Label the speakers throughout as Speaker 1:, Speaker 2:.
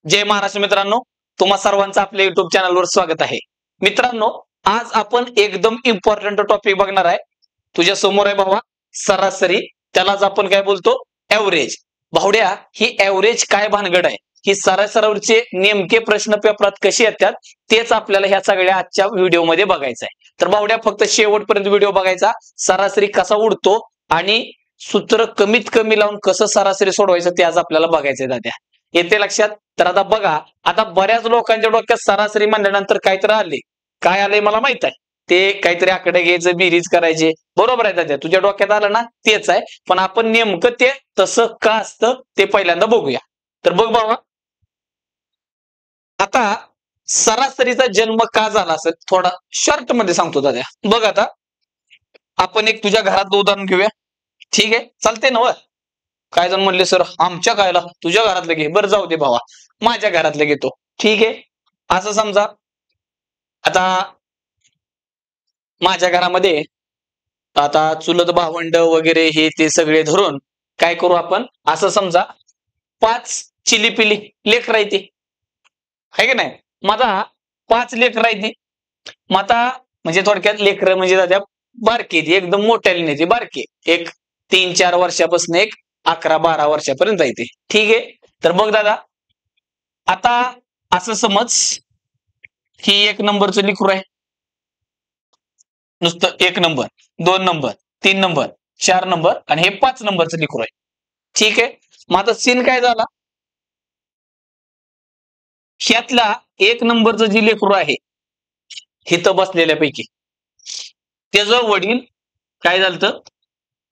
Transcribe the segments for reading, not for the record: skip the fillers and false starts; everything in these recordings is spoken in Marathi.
Speaker 1: जय महाराष्ट्र मित्रांनो, तुम्हा सर्वांचं आपल्या युट्यूब चॅनलवर स्वागत आहे. मित्रांनो, आज आपण एकदम इम्पॉर्टंट टॉपिक बघणार आहे. तुझ्या समोर आहे बाबा सरासरी, त्यालाच आपण काय बोलतो ऍव्हरेज. भावड्या, ही ऍव्हरेज काय भानगड आहे, ही सरासरीचे नेमके प्रश्न पेपरात कसे येतात तेच आपल्याला ह्या सगळ्या आजच्या व्हिडिओमध्ये बघायचं आहे. तर भावड्या, फक्त शेवटपर्यंत व्हिडिओ बघायचा. सरासरी कसा उडतो आणि सूत्र कमीत कमी लावून कसं सरासरी सोडवायचं ते आज आपल्याला बघायचंय दाद्या. येते लक्षात? तर आता बघा, आता बऱ्याच लोकांच्या डोक्यात सरासरी म्हणल्यानंतर काहीतरी आले. काय आलंय मला माहित आहे, ते काहीतरी आकडे घ्यायचं, बेरीज करायचे. बरोबर आहे दादा, तुझ्या डोक्यात आलं ना, तेच आहे. पण आपण नेमकं ते तसं का असतं ते पहिल्यांदा बघूया. तर बघ बाबा, आता सरासरीचा जन्म का झाला असं थोडा शॉर्ट मध्ये सांगतो दादा. बघ, आता आपण एक तुझ्या घरात उदाहरण घेऊया. ठीक आहे, चालते ना? काय जण म्हणले सर आमच्या कायला, तुझ्या घरातलं घे. बरं जाऊ दे भावा, माझ्या घरातलं घेतो. ठीक आहे, असं समजा आता माझ्या घरामध्ये आता चुलत भावंड वगैरे हे ते सगळे धरून काय करू आपण, असं समजा 5 चिलीपिली लेकरं आहे ते, आहे की नाही? माझा 5 लेकरं आहे ती. मग आता म्हणजे थोडक्यात लेकरं म्हणजे दादा बारकी ती, एकदम मोठ्याली नाही ती, बारकी. एक 3-4 वर्षापासून एक 11-12 वर्षापर्यंत आहे ते. ठीक आहे, तर बघ दादा, आता असं समज ही 1 नंबरचं लेकरू आहे, नुसतं 1 नंबर, 2 नंबर, 3 नंबर, 4 नंबर आणि हे 5 नंबरचं लेकरू आहे. ठीक आहे, मग आता सीन काय झाला, ह्यातला 1 नंबरचं जे लेकरू आहे हिथं बसलेल्यापैकी, त्याचं वडील काय झालं,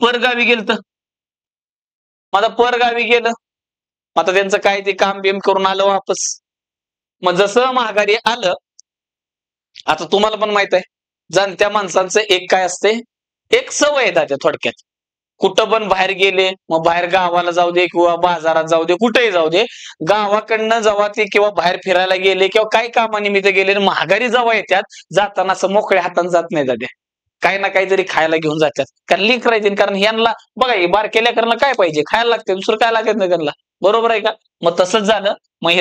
Speaker 1: परगावी गेलत. माझा परगावी गेलं, आता त्यांचं काय ते काम बिम करून आलं वापस. मग जसं माघारी आलं, आता तुम्हाला पण माहित आहे जाणत्या माणसांचं एक काय असते, एक सवय आहे त्याच्या. थोडक्यात कुठं पण बाहेर गेले, मग बाहेर गावाला जाऊ दे किंवा बाजारात जाऊ दे, कुठेही जाऊ दे, गावाकडनं जेव्हा ते किंवा बाहेर फिरायला गेले किंवा काही कामानिमित्त गेले, माघारी जेव्हा येतात जाताना असं मोकळ्या हाताने जात नाही दाद्या, काही ना काहीतरी खायला घेऊन जातात. कारण लेकर राहतील, कारण यांना बघा हे बारक्या लेकरांना काय पाहिजे, खायला लागते, दुसरं काय लागत नाही त्यांना. बरोबर आहे का? मग तसंच झालं. मग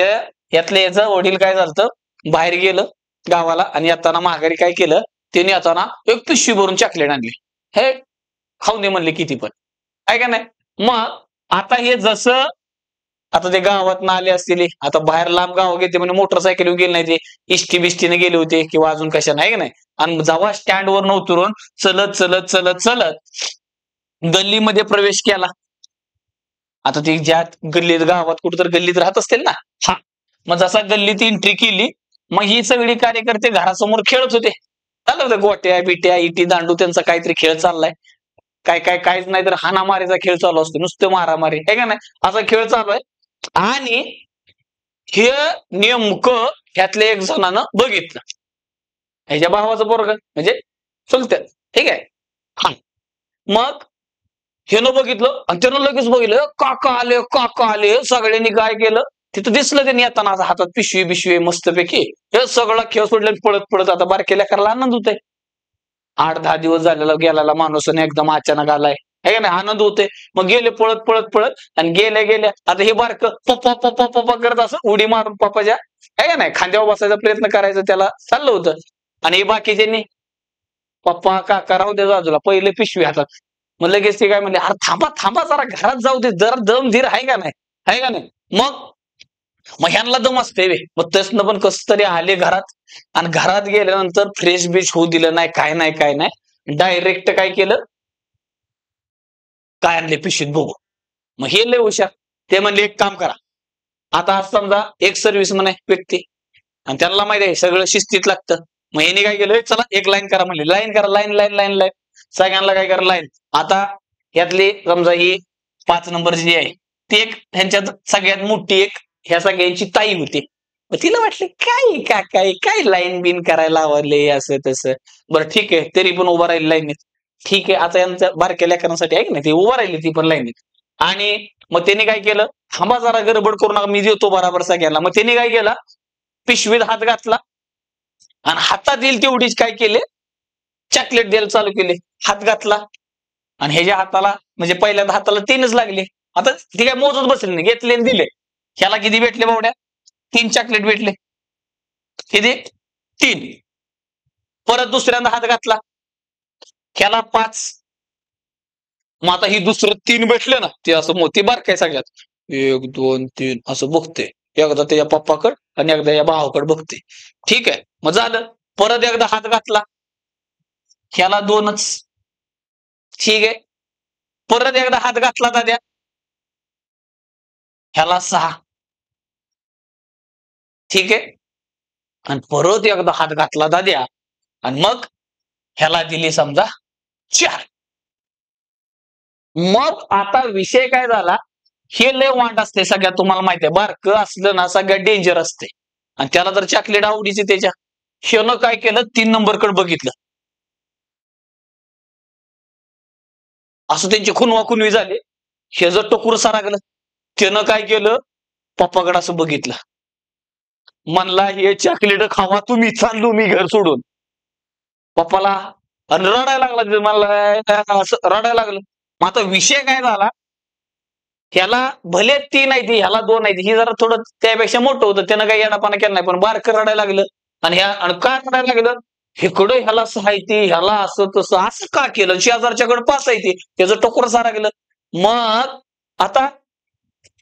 Speaker 1: यातले याचं वडील काय झालं, बाहेर गेलं गावाला आणि येताना माघारी काय केलं, त्याने येताना एक पिशवी भरून चॉकलेट आणली. हे खाऊन दे म्हणले किती पण, आहे का नाही? मग आता हे जसं आता ते गावात आले असतील, आता बाहेर लांब गाव घेते म्हणजे मोटरसायकल गेले नाही, ते इष्टी बिष्टीने गेले होते किंवा अजून कशा, नाही का नाही? आणि जेव्हा स्टँडवर न उतरून चलत चलत चलत चलत गल्लीमध्ये प्रवेश केला. आता ती ज्या गल्लीत गावात कुठं तर गल्लीत राहत असतील ना, हा, मग जसा गल्लीत एंट्री केली, मग ही सगळी कार्यकर्ते घरासमोर खेळत होते. चालू होतं गोट्या बिट्या इटी दांडू, त्यांचा काहीतरी खेळ चाललाय. काय काय काहीच नाही तर हाणामारीचा खेळ चालू असतो, नुसतं मारामारी, आहे का नाही? असा खेळ चालू आहे. आणि हे नेमकं ह्यातल्या एक जणानं बघितलं, ह्याच्या भावाचं पोरग म्हणजे चुलत्यात. ठीक आहे, हा. मग हेनं बघितलं आणि त्यानं लगेच बघितलं काका आले, काका आले. सगळ्यांनी काय केलं, तिथं दिसलं त्यांनी येताना हातात पिशवी बिशवी मस्तपैकी. हे सगळा खेळ सोडलं पळत पळत. आता बारक्या लेकराला आनंद होतोय, 8-10 दिवस झालेला गेलेला माणूस आणि एकदम अचानक आलाय, आहे का नाही? आनंद होते. मग गेले पळत पळत पळत आणि गेल्या गेल्या आता हे बारक पप्पा पप्पा पप्पा करत असं उडी मारून पप्पाच्या, आहे का नाही, खांद्यावर बसायचा प्रयत्न करायचं त्याला चाललं होतं. आणि हे बाकीच्यांनी पप्पा काका राहू दे बाजूला, पहिले पिशवी हातात. मग लगेच ते काय म्हणले, अरे थांबा थांबा जरा घरात जाऊ दे, जरा दम धीर, आहे का नाही, आहे का नाही? मग ह्यांना दम असते. मग तसनं पण कस तरी आले घरात, आणि घरात गेल्यानंतर फ्रेश बीश होऊ दिलं नाही, काय नाही काय नाही, डायरेक्ट काय केलं, काय आणले पिशवीत बघू. मग हे लय हुशार, ते म्हणले एक काम करा, आता समजा एक सर्व्हिस म्हणे व्यक्ती आणि त्यांना माहिती आहे सगळं शिस्तीत लागतं. मग यांनी काय केलं, चला एक लाईन करा म्हणले. लाईन करा, लाईन लाईन लाईन लाईन, सगळ्यांना काय करा लाईन. आता यातली समजा ही 5 नंबरची जी आहे ती एक ह्यांच्यात सगळ्यात मोठी एक ह्या सगळ्यांची ताई होती. मग तिला वाटलं काय काय काय लाईन बिन करायला आवडले असं तसं. बरं ठीक आहे, तरी पण उभा राहील लाईनीत. ठीक आहे, आता यांच्या बारक्या लेकरांसाठी आहे की नाही, ती उभा राहिली ती पण लाईनीत. आणि मग त्यांनी काय केलं, थांबा जरा गडबड करू नका, मी देतो बराबर सगळ्यांना. मग त्यांनी काय केलं, पिशवीत हात घातला आणि हातात येईल तेवढीच काय केले, चॉकलेट द्यायला चालू केले. हात घातला आणि ह्याच्या हाताला म्हणजे पहिल्यांदा हाताला 3च लागले. आता ती काय मोजत बसले नाही, घेतले आणि दिले. ह्याला किती भेटले बावड्या, 3 चॉकलेट भेटले, किती 3. परत दुसऱ्यांदा हात घातला, ह्याला 5. मग आता ही दुसरं 3 भेटले ना, ते असं मोठी बार काय सगळ्यात 1 2 3 असं बघते, एकदा त्याच्या पप्पाकडे आणि एकदा या भावाकडे बघते. ठीक आहे, मग झालं. परत एकदा हात घातला, ह्याला 2च. ठीक आहे, परत एकदा हात घातला दाद्या, ह्याला 6. ठीक आहे, आणि परत एकदा हात घातला दाद्या, आणि मग ह्याला दिली समजा 4. मग आता विषय काय झाला, हे लय वांड असते सगळ्यात, तुम्हाला माहिती आहे. बारकं असलं ना सगळ्यात डेंजर असते, आणि त्याला जर चॉकलेट आवडीची त्याच्या, ह्यानं काय केलं, 3 नंबरकडे बघितलं. असं त्यांची खुनवा-खुनवी झाली. हे जर टोकूर सारागलं, त्यानं काय केलं, पप्पाकडे असं बघितलं, म्हणला हे चॉकलेट खावा तुम्ही, चाललो मी घर सोडून. पप्पाला आणि रडायला लागला, मला असं रडायला लागलं. मग आता विषय काय झाला, ह्याला भले 3 आहे, ह्याला 2 आहे, ही जरा थोडं त्यापेक्षा मोठं होतं, त्यानं काही येडापणा केला नाही, पण बारकं रडायला लागलं. आणि काय रडायला लागलं, इकडं ह्याला 6 आहे, ह्याला असं तसं असं का केलं, शेजारच्याकडे 5 आहे, त्याचं टोकर सारा गेलं. मग आता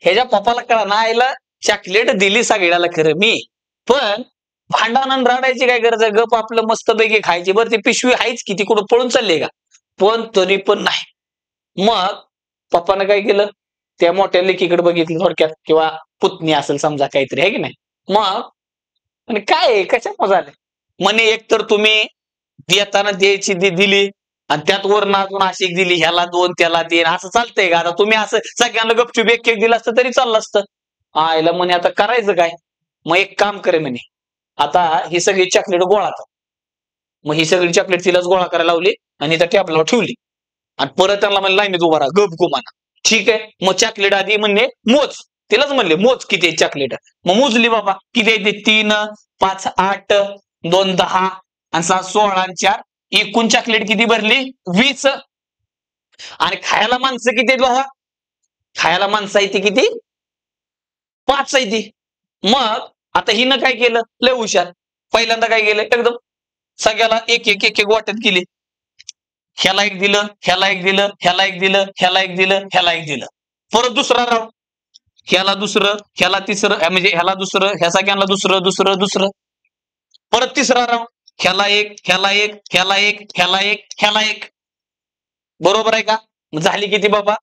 Speaker 1: ह्याच्या पप्पाला कळा ना, आईला चॉकलेट दिली सगळ्याला खरं मी, पण भांडण आणि रडायची काय गरज आहे, गप आपलं मस्तपैकी खायची. बरं ती पिशवी आहेच की, ती कुठं पळून चालली का, पण तरी पण नाही. मग पप्पानं काय केलं, त्या मोठ्या लेकीकडे बघितलं थोडक्यात, किंवा पुतणी असेल समजा काहीतरी, आहे की नाही. मग आणि काय कशा झाले म्हणे, एक तर तुम्ही देताना द्यायची दिली, आणि त्यात वरून अजून अशी दिली, ह्याला 2 त्याला 3, असं चालतंय का. आता तुम्ही असं सगळ्यांना गपचूप एक दिलं असतं तरी चाललं असतं. आईला म्हणे आता करायचं काय, मग एक काम करे म्हणे, आता ही सगळी चॉकलेट गोळा कर. मग ही सगळी चॉकलेट तिलाच गोळा करायला लावली, आणि त्या टेबलावर ठेवली, आणि परत त्यांना म्हणलं लाईनीत उभा राहा, गप गुमाना. ठीक आहे, मग चॉकलेट आधी म्हणले मोज, तिलाच म्हणले मोज किती आहे चॉकलेट. मग मोजली बाबा, किती आहे ते, 3 5 8 2 10 आणि 6 16 आणि 4, एकूण चॉकलेट किती भरली 20. आणि खायला माणसं किती आहेत बाबा, खायला माणसं आहे ती किती 5 आहे ती. मग आता हिनं काय केलं, लय हुशार, पहिल्यांदा काय केलं, एकदम सगळ्याला एक एक एक एक वाटत केली. ह्याला एक दिलं, ह्याला एक दिलं, ह्याला एक दिलं, ह्याला एक दिलं, ह्याला एक दिलं. परत दुसरा राऊंड, ह्याला दुसरं, ह्याला तिसरं, म्हणजे ह्याला दुसरं, ह्या सगळ्यांना दुसरं दुसरं दुसरं. परत तिसरा राऊंड, ह्याला एक, ह्याला एक, ह्याला एक, ह्याला एक, ह्याला एक. बरोबर आहे का, झाली किती बाबा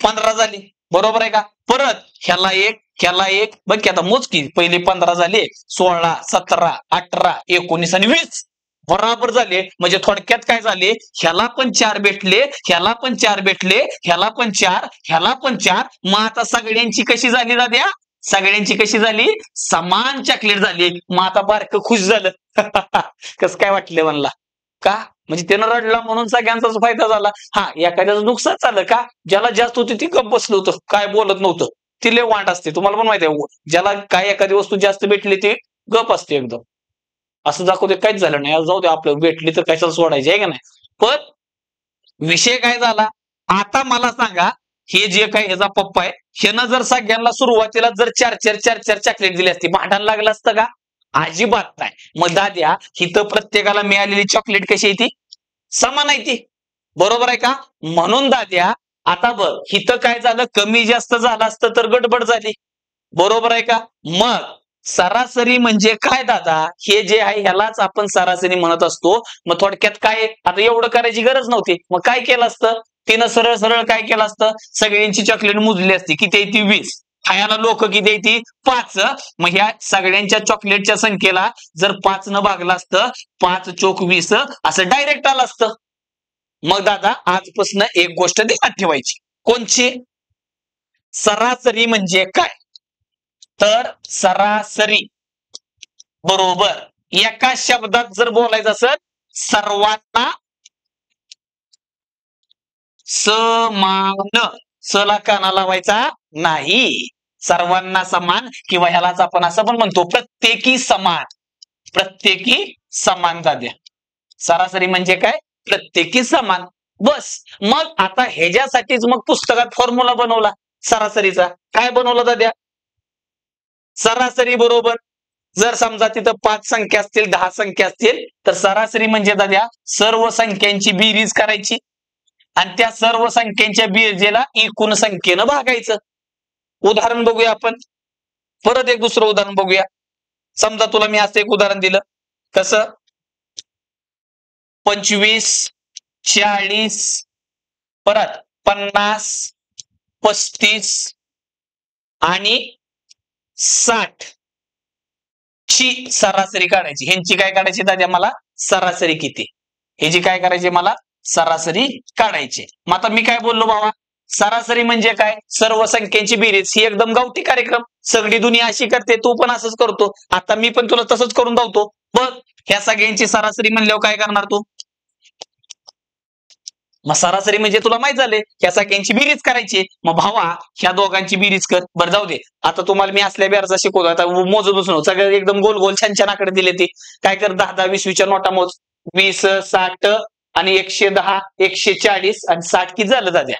Speaker 1: 15 झाली. बरोबर आहे का. परत ह्याला एक, ह्याला एक, बघ की आता मोज की, पहिले 15 झाले, 16 17 18 19 आणि 20 बरोबर झाले. म्हणजे थोडक्यात काय झाले, ह्याला पण 4 भेटले, ह्याला पण 4 भेटले, ह्याला पण 4, ह्याला पण 4. मग आता सगळ्यांची कशी झाली दाद्या, सगळ्यांची कशी झाली, समान चॉकलेट झाली. मग आता बारकं खुश झालं. कसं काय वाटलं म्हणला, का म्हणजे त्यानं रडला म्हणून सगळ्यांचाच फायदा झाला. हा, एखाद्याचं नुकसान झालं का, ज्याला जास्त होती ती गप्प बसलं होतं, काय बोलत नव्हतं, ती लय वाट असते, तुम्हाला पण माहिती आहे. ज्याला काय एखादी वस्तू जास्त भेटली ती गप असते एकदम, असं दाखवते काहीच झालं नाही, जाऊ दे आपलं, भेटली तर कशाला सोडायची, आहे का नाही. पण विषय काय झाला, आता मला सांगा, हे जे काही ह्याचा पप्पा आहे, ह्यानं जर सगळ्यांना सुरुवातीला जर 4 4 4 4 चॉकलेट दिली असती, भांडण लागलं असतं का, अजिबात नाही. मग दाद्या, हिथं प्रत्येकाला मिळालेली चॉकलेट कशी आहे ती समान आहे ती, बरोबर आहे का. म्हणून दाद्या, आता बघ हिथं काय झालं, कमी जास्त झालं असतं तर गडबड झाली, बरोबर आहे का. मग सरासरी म्हणजे काय दादा, हे जे आहे ह्यालाच आपण सरासरी म्हणत असतो. मग थोडक्यात काय, आता एवढं करायची गरज नव्हती, मग काय केलं असतं, तिनं सरळ सरळ काय केलं असतं, सगळ्यांची चॉकलेट मोजली असती, किती आहे ती 20, खायला लोक किती आहे ती 5. मग ह्या सगळ्यांच्या चॉकलेटच्या संख्येला जर 5 न भागलं असतं, 5 चोक 20 असं डायरेक्ट आलं असतं. मग दादा आजपासून एक गोष्ट ध्यानात ठेवायची, कोणची, सरासरी म्हणजे काय, तर सरासरी बरोबर एका शब्दात जर बोलायचं असेल, सर्वांना समान, सला काना लावायचा नाही, सर्वांना समान, किंवा ह्यालाच आपण असं पण म्हणतो प्रत्येकी समान, प्रत्येकी समान दाद्या. सरासरी म्हणजे काय, प्रत्येकी समान, बस. मग आता ह्याच्यासाठीच मग पुस्तकात फॉर्म्युला बनवला सरासरीचा, काय बनवला दाद्या, सरासरी बरोबर जर समजा तिथं 5 संख्या असतील 10 संख्या असतील तर सरासरी म्हणजे दाद्या सर्व संख्यांची बेरीज करायची आणि त्या सर्व संख्यांच्या बेरजेला एकूण संख्येनं भागायचं. उदाहरण बघूया आपण. परत एक दुसरं उदाहरण बघूया. समजा तुला मी असं एक उदाहरण दिलं. कसं 25 40 परत 50 35 आणि 60 ची सरासरी काढायची. ह्यांची काय काढायची दाद्या मला सरासरी किती ह्याची काय करायची मला सरासरी काढायची. मग आता मी काय बोललो बाबा सरासरी म्हणजे काय सर्व संख्यांची बेरीज. ही एकदम गावठी कार्यक्रम सगळी दुनिया अशी करते तू पण असंच करतो. आता मी पण तुला तसंच करून दावतो. बघ ह्या सगळ्यांची सरासरी म्हणल्यावर काय करणार तू मग सरासरी म्हणजे तुला माहित झाले ह्या सगळ्यांची बेरीज करायची. मग भावा ह्या दोघांची बेरीज कर. बरं जाऊ दे आता तुम्हाला मी असल्या बेरजा शिकवतो. आता मोजत बसून सगळं एकदम गोल गोल छान छान आकडे दिले ते काय कर 10 20 नोटा मोज 20 60 आणि 110 140 आणि 60 किती झालं दाद्या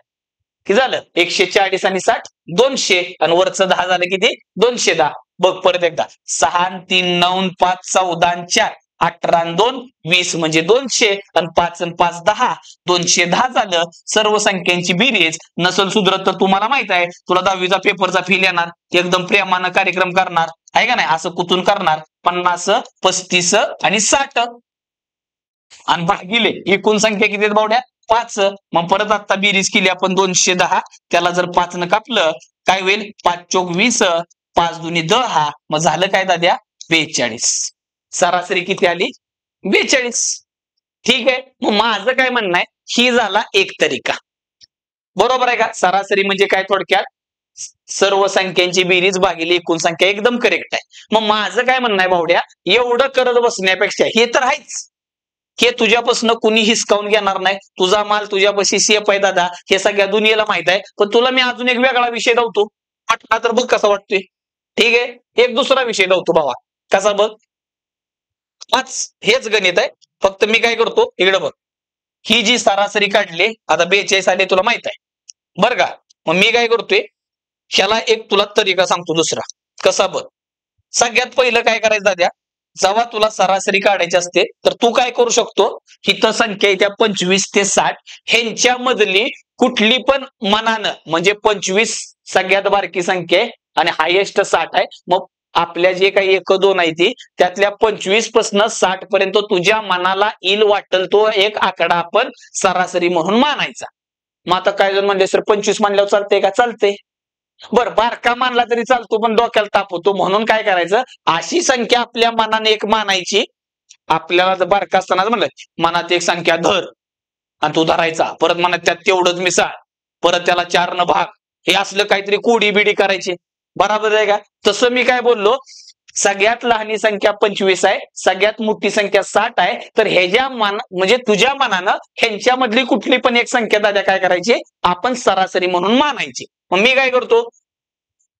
Speaker 1: किती झालं 140 आणि 60 200 आणि वरचं 10 झालं किती 210. बघ परत एकदा 6 3 9 5 14 4 18 आणि 2 20 म्हणजे 200 आणि 5 आणि 5 10 210 झालं. सर्व संख्यांची बेरीज नसल सुधरत तर तुम्हाला माहित आहे तुला 10वीचा पेपरचा फील येणार एकदम प्रेमानं कार्यक्रम करणार आहे का नाही असं कुठून करणार 50 35 आणि 60 आणि भागिले एकूण संख्या किती आहेत बावड्या 5. मग परत आता बेरीज केली आपण 210 त्याला जर 5 न कापलं काय होईल 5 चोक 20 5 दुनी 10 मग झालं काय दाद्या 42. सरासरी किती आली 42. ठीक आहे. मग माझं काय म्हणणं आहे ही झाला एक तरीका बरोबर आहे का. सरासरी म्हणजे काय थोडक्यात सर्व संख्यांची बेरीज भागिले एकूण संख्या एकदम करेक्ट आहे. मग माझं काय म्हणणं आहे भावड्या एवढं करत बसण्यापेक्षा हे तर आहेच हे तुझ्यापासून कुणी हिसकावून घेणार नाही. तुझा माल तुझ्यापाशी सेफ आहे दादा हे सगळ्या दुनियेला माहित आहे. पण तुला मी अजून एक वेगळा विषय दावतो वाटला तर बघ कसा वाटतोय. ठीक आहे. एक दुसरा विषय दावतो भावा कसा बघ हेच गणित आहे फक्त मी काय करतो इकडे बघ ही जी सरासरी काढली आता 42 आले तुला माहित आहे बरं का. मग मी काय करतोय ह्याला एक तुला तरीका सांगतो दुसरा कसा बघ. सगळ्यात पहिलं काय करायचं दाद्या जेव्हा तुला सरासरी काढायची असते तर तू काय करू शकतो इथं संख्या येत्या 25 ते 60 ह्यांच्या मधली कुठली पण मनानं म्हणजे 25 सगळ्यात बारकी संख्या आहे आणि हायेस्ट 60 आहे. मग आपल्या जे काही 1 2 आहे ती त्यातल्या 25 पासून 60 पर्यंत तुझ्या मनाला येईल वाटेल तो एक आकडा आपण सरासरी म्हणून मानायचा. मग आता काय जर म्हणले सर 25 मानल्यावर चालते का चालते. बरं बारका मानला तरी चालतो पण डोक्याला ताप होतो म्हणून काय करायचं अशी संख्या आपल्या मनाने एक मानायची. आपल्याला जर बारका असताना म्हणलं मनात एक संख्या धर आणि तू धरायचा परत मनात त्यात तेवढंच मिसाळ परत त्याला 4 न भाग हे असलं काहीतरी कोडी बिडी करायची बरोबर आहे का. तसं मी काय बोललो सगळ्यात लहानी संख्या 25 आहे सगळ्यात मोठी संख्या 60 आहे तर ह्याच्या म्हणजे तुझ्या मनानं ह्यांच्यामधली कुठली पण एक संख्या दाद्या काय करायची आपण सरासरी म्हणून मानायची. मग मी काय करतो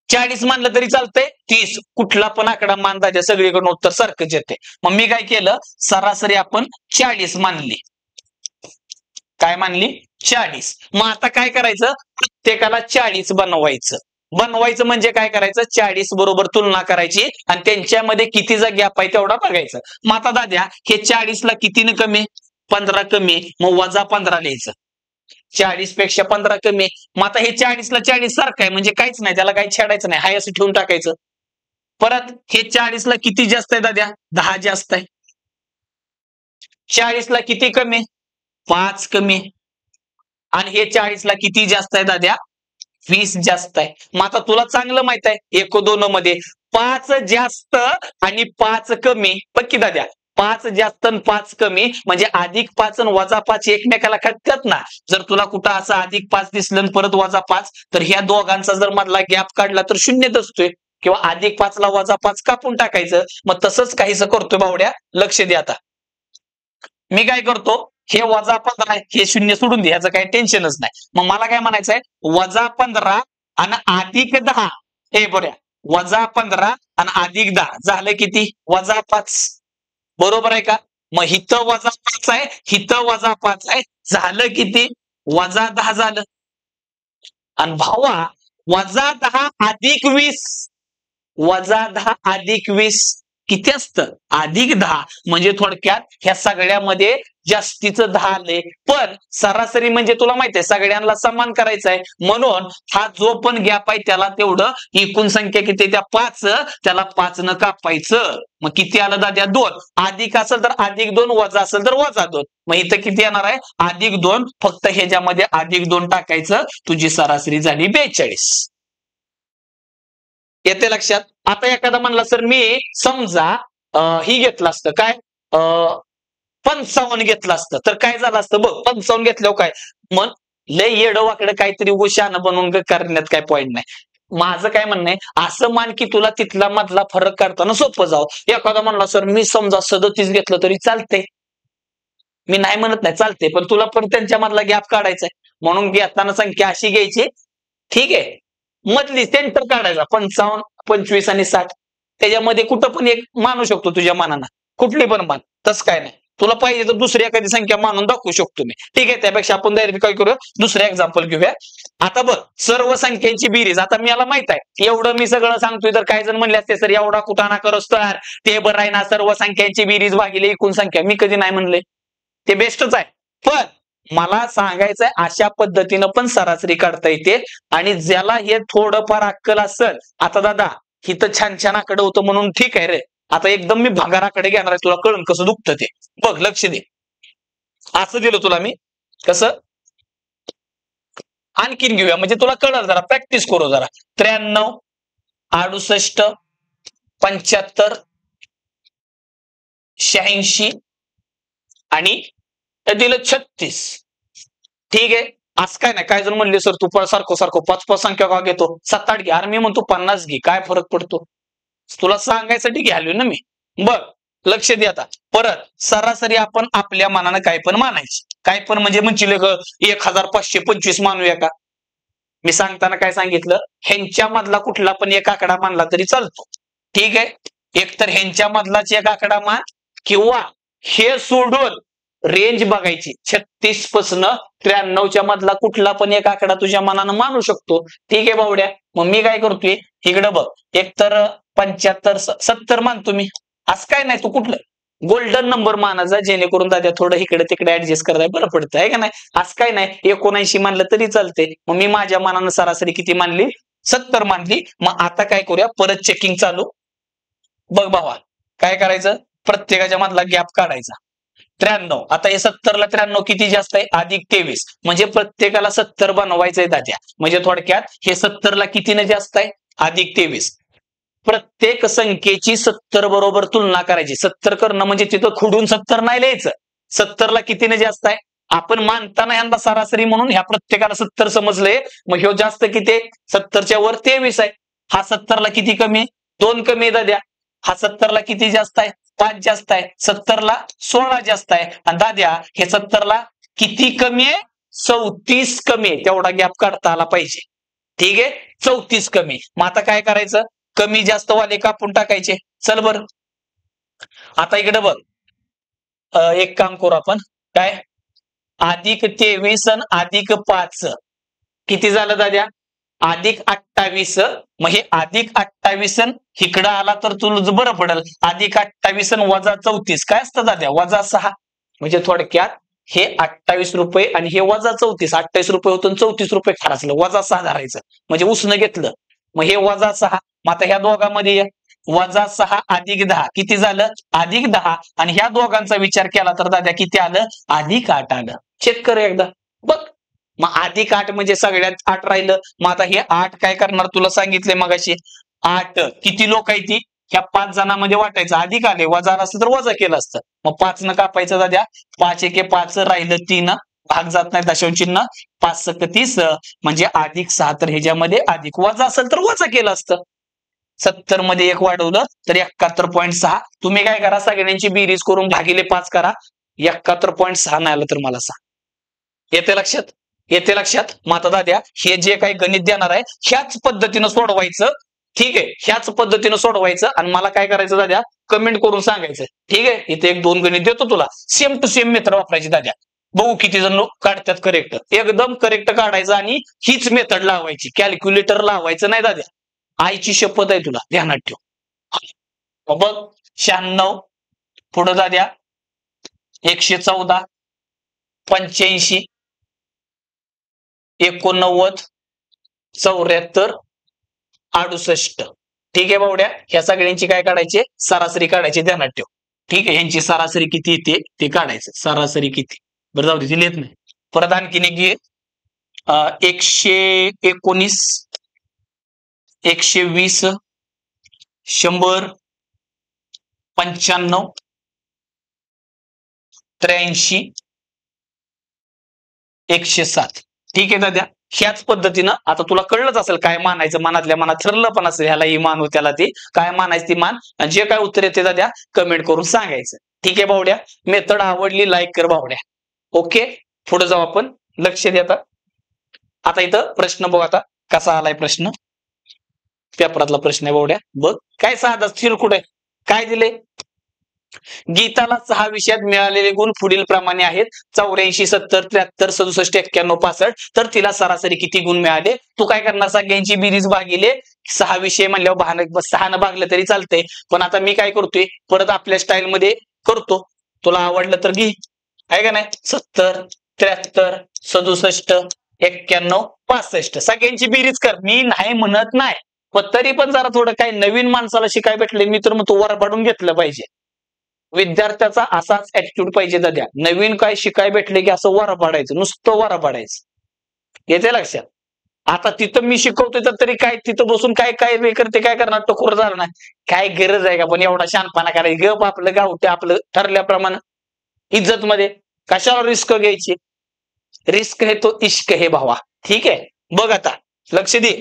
Speaker 1: 40 मानलं तरी चालतंय 30 कुठला पण आकडा मान दाद्या सगळीकडून उत्तर सारखंच येते. मग मी काय केलं सरासरी आपण 40 मानली. काय मानली 40. मग आता काय करायचं प्रत्येकाला 40 बनवायचं म्हणजे काय करायचं 40 बरोबर तुलना करायची आणि त्यांच्यामध्ये कितीचा गॅप आहे तेवढा बघायचं. मग आता दाद्या हे 40 ला कितीने कमी 15 कमी मग वजा 15 लिहायचं 40 पेक्षा 15 कमी. मग आता हे 40 ला 40 सारखं आहे म्हणजे काहीच नाही त्याला काही छेडायचं नाही हाय असं ठेवून टाकायचं. परत हे 40 ला किती जास्त आहे दाद्या 10 जास्त आहे. 40 ला किती कमी 5 कमी आणि हे 40 ला किती जास्त आहे दाद्या 20 जास्त आहे. मग आता तुला चांगलं माहित आहे 1 2 मध्ये 5 जास्त आणि 5 कमी बघ की दाद्या 5 जास्त आणि 5 कमी म्हणजे अधिक 5 आणि वजा 5 एकमेकाला खटतात ना. जर तुला कुठं असं अधिक 5 दिसलं आणि परत वजा 5 तर ह्या दोघांचा जर मधला गॅप काढला तर शून्यच असतोय किंवा अधिक 5 ला वजा 5 कापून टाकायचं. मग तसंच काहीसं करतोय भावड्या लक्ष दे. आता मी काय करतो हे वजा 15 हे शून्य सोडून दे ह्याचं काही टेन्शनच नाही. मग मला काय म्हणायचंय वजा 15 आणि अधिक 10 हे बऱ्या वजा 15 आणि अधिक 10 झालं किती वजा 5 बरोबर आहे का. मग हिथं वजा 5 आहे हिथं वजा 5 आहे झालं किती वजा 10 झालं. आणि भावा वजा 10 अधिक 20 -10 अधिक 20 किती असतं? +10. म्हणजे थोडक्यात ह्या सगळ्यामध्ये जास्तीचं 10 आले, पण सरासरी म्हणजे तुला माहिती आहे सगळ्यांना समान करायचं आहे, म्हणून हा जो पण गॅप आहे त्याला तेवढं एकूण संख्या किती त्या 5 त्याला 5 न कापायचं. मग किती आलं दाद्या? 2. अधिक असेल तर +2, वजा असेल तर -2. मग इथं किती येणार आहे? +2. फक्त ह्याच्यामध्ये +2 टाकायचं, तुझी सरासरी झाली 42. येते लक्षात? आता एखादा म्हणला सर मी समजा ही घेतलं असतं काय 55 घेतलं असतं तर काय झालं असतं बघ. 55 घेतल्यावर काय मग लय येडं वाकडं काहीतरी शहाणं बनवून करण्यात काय पॉईंट नाही. माझं काय म्हणणं आहे, असं मान की तुला तिथला मधला फरक काढताना सोपं जावं. एखादा म्हणला सर मी समजा 37 घेतलं तरी चालते, मी नाही म्हणत नाही, चालते, पण तुला पण त्यांच्या मधला गॅप काढायचा आहे, म्हणून घेताना संख्या अशी घ्यायची. ठीक आहे, मधली सेंटर काढायचा 55, 25 आणि 60. त्याच्यामध्ये कुठं पण एक मानू शकतो तुझ्या मनानं, कुठली पण मान, तसं काय नाही. तुला पाहिजे तर दुसरी एखादी संख्या मानून दाखवू शकतो मी. ठीक आहे, त्यापेक्षा आपण डायरेक्ट काय करूया, दुसरं एक्झाम्पल घेऊया. आता बघ, सर्व संख्यांची बेरीज. आता मला माहित आहे एवढं मी सगळं सांगतोय तर काही जण म्हणले असते सर एवढा कुटाणा करस तर ते बरं आहे ना, सर्व संख्यांची बेरीज भागिले एकूण संख्या. मी कधी नाही म्हणले, ते बेस्टच आहे, पण मला सांगायचंय अशा पद्धतीनं पण सरासरी काढता येते. आणि ज्याला हे थोडंफार अक्कल असेल, आता दादा हिथं छान छान आकडे होतं म्हणून ठीक आहे रे, आता एकदम मी भागाराकडे घेणार आहे, तुला कळून कसं दुखतं ते बघ, लक्ष दे. असं दिलं तुला मी, कसं आणखीन घेऊया म्हणजे तुला कळलं, जरा प्रॅक्टिस करू जरा. 93, 68, 75, 86 आणि दिलं 36. ठीक आहे, असं काय नाही. काय जण म्हणले सर तू सारखं सारखं 5-5 संख्या का घेतो, 7-8 घे. अरे मी म्हणतो 50 घे, काय फरक पडतो, तुला सांगायसाठी घ्यालोय ना मी. बघ लक्ष दे. आता परत सरासरी आपण आपल्या मनानं काय पण मानायची, काय पण म्हणजे 1525 मानूया का? मी सांगताना काय सांगितलं, ह्यांच्या मधला कुठला पण एक आकडा मानला तरी चालतो. ठीक आहे, एकतर ह्यांच्या मधलाच एक आकडा मान, किंवा हे सोडून रेंज बघायची 36 पासून 93च्या मधला कुठला पण एक आकडा तुझ्या मनानं मानू शकतो. ठीक आहे बावड्या, मग मी काय करतोय इकडे बघ, एकतर 75, 70 मानतो मी. असं काय नाही, तू कुठलं गोल्डन नंबर मानायचा जेणेकरून दादा थोडं इकडे तिकडे ऍडजस्ट करायला बरं पडतं, आहे का नाही? असं काय नाही, 79 मानलं तरी चालते. मग मी माझ्या मनानं सरासरी किती मानली? 70 मानली. मग आता काय करूया, परत चेकिंग चालू. बघ भावा, काय करायचं, प्रत्येकाच्या मधला गॅप काढायचा. 93, आता हे 70 ला 93 किती जास्त आहे? +23. म्हणजे प्रत्येकाला 70 बनवायचंय दाद्या. म्हणजे थोडक्यात हे 70 ला कितीने जास्त आहे? +23. प्रत्येक संख्येची 70 बरोबर तुलना करायची. 70 करणं म्हणजे तिथं खुडून 70 नाही लिहायचं. 70 ला कितीने जास्त आहे? आपण मानताना यंदा सरासरी म्हणून ह्या प्रत्येकाला 70 समजले. मग ह्यो जास्त किती आहे? 70च्या वर 23 आहे. हा 70 ला किती कमी आहे? 2 कमी आहे दाद्या. हा 70 ला किती जास्त आहे? 5 जास्त आहे. 70 ला 16 जास्त आहे. आणि दाद्या हे 70 ला किती कमी आहे? 34 कमी आहे. तेवढा गॅप काढता आला पाहिजे. ठीक आहे, 34 कमी. मग आता काय करायचं, कमी जास्त वाले कापून टाकायचे. चल बर, आता इकडे बघ, एक काम करू आपण, काय +23 आणि +5 किती झालं दाद्या? +28. मग हे +28 इकडं आला तर तुला बरं पडेल. +28 आणि -34 काय असतं दाद्या? -6. म्हणजे थोडक्यात हे 28 रुपये आणि हे -34. 28 रुपये होतं 34 रुपये खर्चलं, -6 धरायचं म्हणजे उसनं घेतलं. मग हे -6. मग आता ह्या दोघांमध्ये -6 अधिक 10 किती झालं? +10. आणि ह्या दोघांचा विचार केला तर दाद्या किती आलं? +8 आलं. चेक कर एकदा बघ. मग +8 म्हणजे सगळ्यात 8 राहिलं. मग आता हे 8 काय करणार तुला सांगितले मगाशी. 8 किती लोक आहे ती? ह्या 5 जणांमध्ये वाटायचं. अधिक आले, वजा आलं असतं तर वजा केलं असतं. मग 5 न कापायचं दाद्या. 5 एके 5 राहिलं 3, भाग जात नाही दशांश चिन्ह. 5 × 30 म्हणजे +6. तर ह्याच्यामध्ये अधिक वजा असेल तर वजा केलं असतं. 70 मध्ये 1 वाढवलं तर 71.6. तुम्ही काय करा, सगळ्यांची बेरीज करून भागिले 5 करा. 71.6 नाही आलं तर मला सांग. येते लक्षात? येते लक्षात? मग आता दाद्या हे जे काही गणित देणार आहे ह्याच पद्धतीनं सोडवायचं. ठीक आहे, ह्याच पद्धतीनं सोडवायचं आणि मला काय करायचं दाद्या, कमेंट करून सांगायचं. ठीक आहे, इथे 1-2 गणित देतो तुला, सेम टू सेम मेथड वापरायची दाद्या. बघू किती जण काढतात करेक्ट. एकदम करेक्ट काढायचं आणि हीच मेथड लावायची, कॅल्क्युलेटर लावायचं नाही दाद्या. आईची शपथ आहे तुला, ध्यानात ठेव. बघ 96 पुढे जा द्या 114 85 89 74 68. ठीक आहे बावड्या, ह्या सगळ्यांची काय काढायची, सरासरी काढायची, ध्यानात ठेव. ठीक आहे, यांची सरासरी किती येते ते काढायचं. सरासरी किती, बरं जाऊ दे ती लिहित नाही. परत आणखीन एक घे 119 120 100 95 83 107. ठीक आहे दाद्या, ह्याच पद्धतीनं आता तुला कळलंच असेल काय मानायचं, मनातल्या मनात ठरलं पण असेल ह्याला ही मानू त्याला ते काय मानायचं ती मान, आणि जे काय उत्तर येते दाद्या कमेंट करून सांगायचं. ठीक आहे बावड्या, मेथड आवडली लाईक कर बावड्या. ओके, पुढे जाऊ आपण, लक्ष द्या. आता इथं प्रश्न बघ, आता कसा आलाय प्रश्न, पेपरातला प्रश्न आहे बावड्या. बघ काय साधा स्थिर कुठे काय दिले, गीताला 6 विषयात मिळालेले गुण पुढील प्रमाणे आहेत 84 70 73 67 91 65. तर तिला सरासरी किती गुण मिळाले, तू काय करणार, सगळ्यांची बेरीज भागिले 6 विषय म्हणल्यावर 6 न भागलं तरी चालतंय. पण आता मी काय करतोय, परत आपल्या स्टाईल मध्ये करतो, तुला आवडलं तर घे, आहे का नाही. 70 73 67 91 65 सगळ्यांची बेरीज कर, मी नाही म्हणत नाही, पण तरी पण जरा थोडं काय नवीन माणसाला शिकाय भेटले मी तर मग तू वर पाडून घेतलं पाहिजे. विद्यार्थ्याचा असाच ऍटिट्यूड पाहिजे दाद्या, नवीन काय शिकाय भेटले की असं वारा पाडायचं, नुसतं वारा पाडायचं. येते लक्षात. आता तिथं मी शिकवतोय तर तरी काय तिथं बसून काय काय वे करते, काय करणार, टकोर झालं ना, काय गरज आहे का पण एवढा शानपणा करायची, गप आपलं गावते आपलं ठरल्याप्रमाणे इज्जत मध्ये, कशाला रिस्क घ्यायची, रिस्क है तो इश्क है भावा. ठीक आहे, बघ आता लक्ष दे,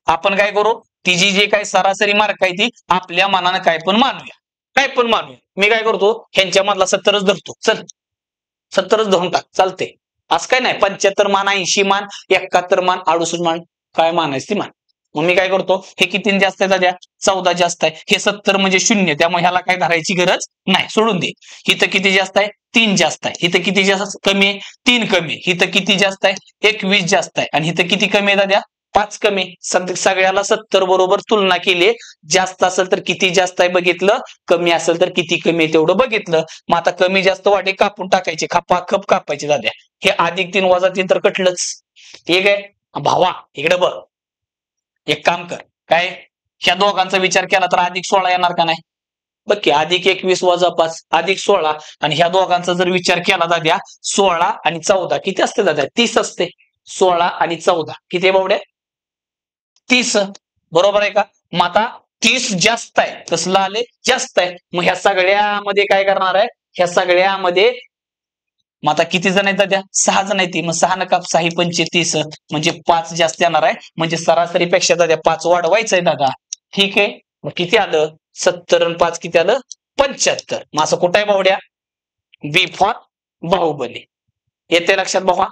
Speaker 1: आपण काय करू, तिची जे काय सरासरी मार्क आहे ती आपल्या मनानं काय पण मानूया, काय पण मानूया. मी काय करतो, ह्यांच्या मधला 70च धरतो, चल 70च धरून टाक, चालते. असं काय नाही, 75 मान 80 मान 71 मान 68 मान काय मानायचं ती मान. मग मी काय करतो, हे किती जास्त आहे दाद्या, 14 जास्त आहे, हे 70 म्हणजे 0, त्यामुळे ह्याला काय धरायची गरज नाही, सोडून दे. हिथं किती जास्त आहे, 3 जास्त आहे, हिथं किती जास्त कमी आहे, 3 कमी आहे, हिथं किती जास्त आहे, 21 जास्त आहे, आणि हिथं किती कमी आहे दाद्या, 5 कमी. सगळ्याला 70 बरोबर तुलना केली, जास्त असेल तर किती जास्त आहे बघितलं, कमी असेल तर किती कमी आहे तेवढं बघितलं. मग आता कमी जास्त वाटे कापून टाकायचे, खप कापायचे दाद्या. हे +3 -3 तर कटलंच. ठीक आहे भावा, इकडे बघ, एक काम कर, काय ह्या दोघांचा विचार केला तर +16 येणार का नाही, बघ की, +21 - 5 +16, आणि ह्या दोघांचा जर विचार केला दाद्या 16 आणि 14 किती असते दाद्या, 30 असते. 16 आणि 14 किती बावड्या, 30, बरोबर आहे का. मग आता 30 जास्त आहे, कसलं आले, जास्त आहे. मग ह्या सगळ्यामध्ये काय करणार आहे, ह्या सगळ्यामध्ये मग आता किती जण आहेत दाद्या, 6 जण आहेत. मग 6 न काप 6 पंचे 30, म्हणजे 5 जास्त येणार आहे, म्हणजे सरासरीपेक्षा दाद्या 5 वाढवायचं आहे दादा. ठीक आहे, मग किती आलं, 70 आणि 5 किती आलं, 75. मग असं कुठं आहे बावड्या, बी फॉर बाहुबली. येते लक्षात बाबा,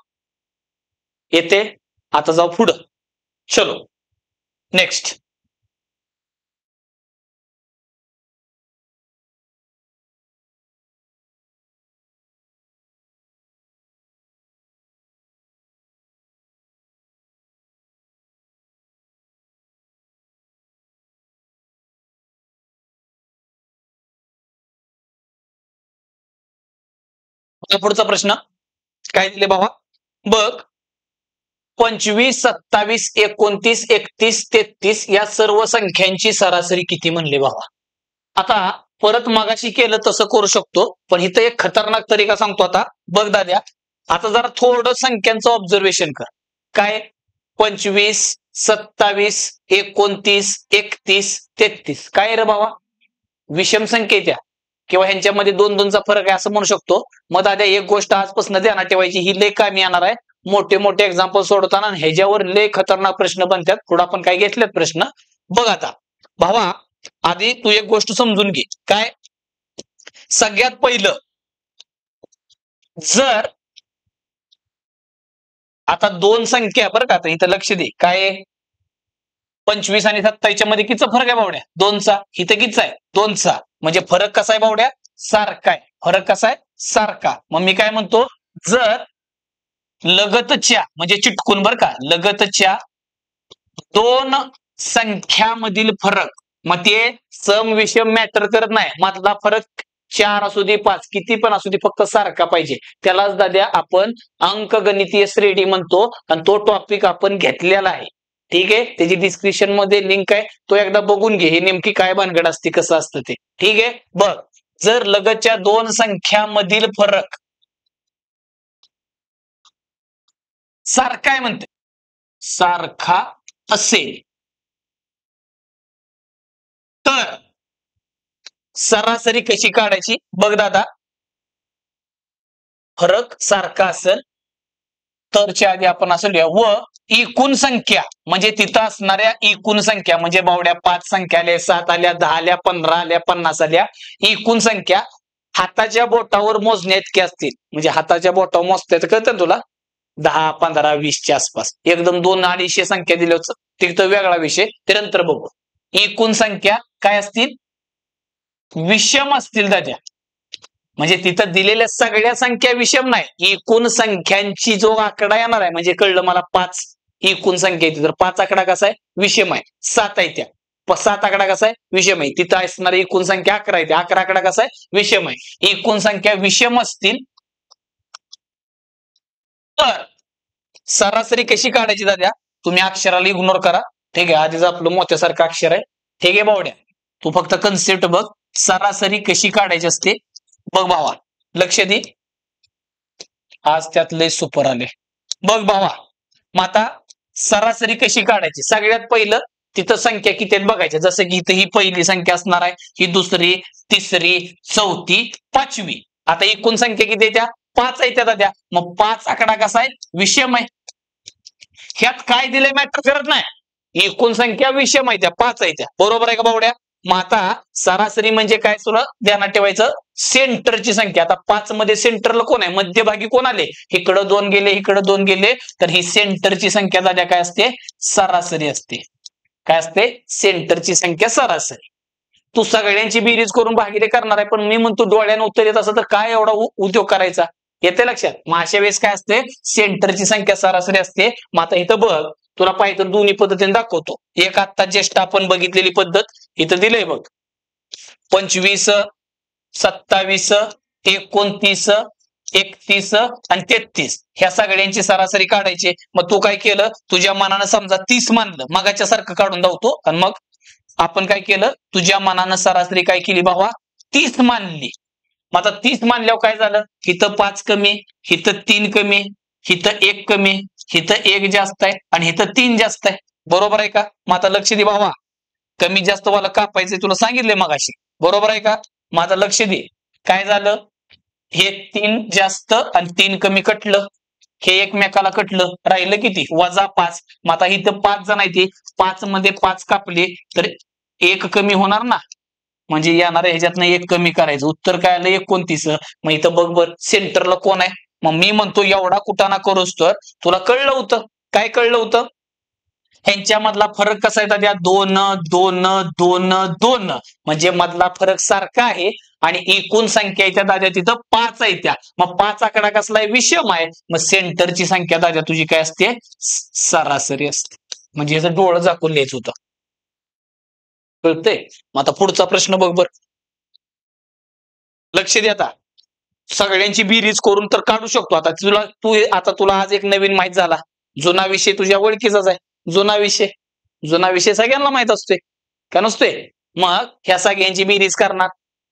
Speaker 1: येते. आता जाऊ पुढं, चलो नेक्स्ट. पुढचा प्रश्न काय दिले बाबा, बघ 25 27 29 31 33 या सर्व संख्यांची सरासरी किती म्हणले बाबा. आता परत मगाशी केलं तसं करू शकतो, पण इथं एक खतरनाक तरीका सांगतो. आता बघ दाद्या, आता जरा थोडं संख्यांचं ऑब्झर्वेशन कर. काय 25 27 29 31 33 काय रे बाबा, विषम संख्या त्या किंवा ह्यांच्यामध्ये 2-2चा फरक आहे असं म्हणू शकतो. मग दाद्या एक गोष्ट आजपासून ध्यानात ठेवायची, ही लय कामी येणार आहे मोठे मोठे एक्झाम्पल सोडताना, ह्याच्यावर लय खतरनाक प्रश्न बनतात. पुढे आपण काय घेतलेत प्रश्न बघ. आता भावा, आधी तू एक गोष्ट समजून घे, काय सगळ्यात पहिलं, जर आता 2 संख्या बरं का, आता इथं लक्ष दे, काय 25 आणि 27 मध्ये कितीचा फरक आहे बावड्या, 2चा. इथं कितीचा आहे, 2चा. म्हणजे फरक कसा आहे बावड्या, सारखा आहे. फरक कसा आहे, सारखा. मग मी काय म्हणतो, जर लगतच्या म्हणजे चिटकून बरं का, लगतच्या दोन संख्यामधील फरक, मग ते सम विषम मॅटर करत नाही, मधला फरक 4 असू दे 5 किती पण असू दे, फक्त सारखा पाहिजे, त्यालाच दाद्या आपण अंकगणितीय श्रेणी म्हणतो. आणि तो टॉपिक आपण घेतलेला आहे. ठीक आहे, त्याची डिस्क्रिप्शन मध्ये लिंक आहे, तो एकदा बघून घे, हे नेमकी काय भानगड असते, कसं असतं ते. ठीक आहे, बघ, जर लगतच्या दोन संख्यामधील फरक सारखा आहे म्हणते, सारखा असेल तर सरासरी कशी काढायची बघ दादा. फरक सारखा असेल तरच्या आधी आपण असं लिहूया, व एकूण संख्या म्हणजे तिथं असणाऱ्या एकूण संख्या म्हणजे बावड्या 5 संख्या आल्या, 7 आल्या, 10 आल्या, 15 आल्या, 50 आल्या, एकूण संख्या हाताच्या बोटावर मोजण्या इतकी असतील. म्हणजे हाताच्या बोटावर मोजता कळतं तुला, 10, 15, 20च्या आसपास. एकदम 200-250 संख्या दिल्या होतं तिथं वेगळा विषय, ते नंतर बघू. एकूण संख्या काय असतील, विषम असतील दाद्या. म्हणजे तिथं दिलेल्या सगळ्या संख्या विषम नाही, एकूण संख्यांची जो आकडा येणार आहे, म्हणजे कळलं मला 5 एकूण संख्या येते, तर 5 आकडा कसा आहे, विषम आहे. 7 आहे त्या 7 आकडा कसा आहे, विषम आहे. तिथं असणार एकूण संख्या 11 आहे, 11 आकडा कसा आहे, विषम आहे. एकूण संख्या विषम असतील तर सरासरी कशी काढायची दाद्या, तुम्ही अक्षराला इग्नोर करा. ठीक आहे, आधीच आपलं मोत्यासारखं अक्षर आहे. ठीक आहे बावड्या, तू फक्त कन्सेप्ट बघ, सरासरी कशी काढायची असते बघ भावा, लक्ष दे. आज त्यातले सुपर आले बघ भावा. मग आता सरासरी कशी काढायची, सगळ्यात पहिलं तिथं संख्या किती आहेत बघायच्या. जसं की इथं ही पहिली संख्या असणार आहे, ही दुसरी, तिसरी, चौथी, 5वी. आता एकूण संख्या किती आहे, त्या 5 आहे त्या द्या. मग 5 आकडा कसा आहे, विषम आहे. ह्यात काय दिलंय मॅटर करत नाही, एकूण संख्या विषम आहे, त्या 5 आहे त्या, बरोबर आहे का बावड्या. मग आता सरासरी म्हणजे काय तुला ध्यानात ठेवायचं, सेंटरची संख्या. आता 5 मध्ये सेंटरला कोण आहे, मध्यभागी कोण आले, इकडं 2 गेले, इकडं 2 गेले, तर ही सेंटरची संख्या दाद्या काय असते, सरासरी असते. काय असते, सेंटरची संख्या सरासरी. तू सगळ्यांची बेरीज करून भागिले करणार आहे, पण मी म्हणतो डोळ्यानं उत्तर येत असं तर काय एवढा उद्योग करायचा, येते लक्षात. मग अशा वेळेस काय असते, सेंटरची संख्या सरासरी असते. मग आता इथं बघ, तुला पाहिजे तर दोन्ही पद्धतीने दाखवतो. एक आता ज्येष्ठ आपण बघितलेली पद्धत इथं दिलंय बघ, 25, 27, 29, 31 आणि 33 ह्या सगळ्यांची सरासरी काढायची. मग तू काय केलं, तुझ्या मनानं समजा 30 मानलं, मगाच्या सारखं काढून धावतो. आणि मग आपण काय केलं, तुझ्या मनानं सरासरी काय केली भावा, 30 मानली. मग आता 30 मानल्यावर काय झालं, इथं 5 कमी, इथं 3 कमी, इथं 1 कमी, इथं 1 जास्त आहे आणि इथं 3 जास्त आहे, बरोबर आहे का. मग आता लक्ष दे भावा, कमी जास्त वाला कापायचंय तुला सांगितलंय मगाशी, बरोबर आहे का. मग आता लक्ष दे, काय झालं, हे 3 जास्त आणि 3 कमी कटलं, हे एकमेकाला कटलं, राहिलं किती, -5. मग आता इथं 5 जण आहे, ते 5 मध्ये 5 कापले तर 1 कमी होणार ना, म्हणजे येणाऱ्या ह्याच्यातनं 1 कमी करायचं. उत्तर काय आलं, 29. मग इथं बघ बर, सेंटरला कोण आहे. मग मी म्हणतो एवढा कुटाणा करूस तर तुला कळलं होतं, काय कळलं होतं, ह्यांच्यामधला फरक कसा आहे त्या 2 2 2 2, म्हणजे मधला फरक सारखा आहे. आणि एकूण संख्या त्या दाद्या तिथं 5 आहे त्या. मग 5 आकडा कसला आहे, विषम आहे. मग सेंटरची संख्या दाद्या तुझी काय असते, सरासरी असते. म्हणजे याचं डोळं झाकून लिहायचं होतं, कळतंय. मग आता पुढचा प्रश्न बघ बर, लक्ष दे. आता सगळ्यांची बेरीज करून तर काढू शकतो. आता तुला आज एक नवीन माहित झाला, जुना विषय तुझ्या ओळखीचाच आहे. जुना विषय सगळ्यांना माहित असतोय का नसतोय. मग ह्या सगळ्यांची बेरीज करणार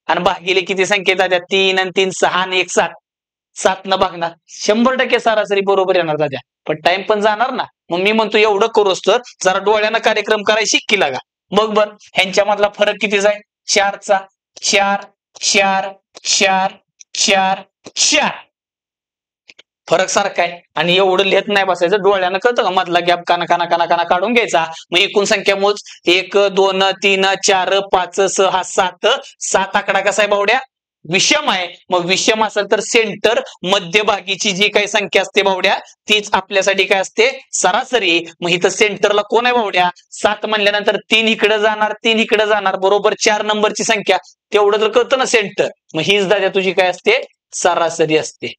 Speaker 1: आणि भागिले किती संख्या दाद्या, 3 आणि 3 6 आणि 1 7, 7 न भागणार, 100% सरासरी बरोबर येणार दाद्या. पण टाइम पण जाणार ना. मग मी म्हणतो एवढं करूस तर जरा डोळ्यानं कार्यक्रम करायला शिक लागा. बघ बर, ह्यांच्यामधला फरक कितीचा आहे, 4चा. 4 4 4 4 4, फरक सारखा आहे. आणि एवढं लिहित नाही बसायचं, डोळ्यानं कळतं का, मधला गॅप काना काना काना काना काढून घ्यायचा. मग एकूण संख्या मोज, 1 2 3 4 5 6 7, 7 आकडा कसा आहे बावड्या, विषम आहे. मग विषम असेल तर सेंटर मध्यभागीची जी काही संख्या असते बावड्या, तीच आपल्यासाठी काय असते, सरासरी. मग इथं सेंटरला कोण आहे बावड्या, 7 म्हणल्यानंतर 3 इकडे जाणार, 3 इकडे जाणार, बरोबर 4 नंबरची संख्या, तेवढं तर कळतं ना सेंटर. मग हीच दाद्या तुझी काय असते, सरासरी असते.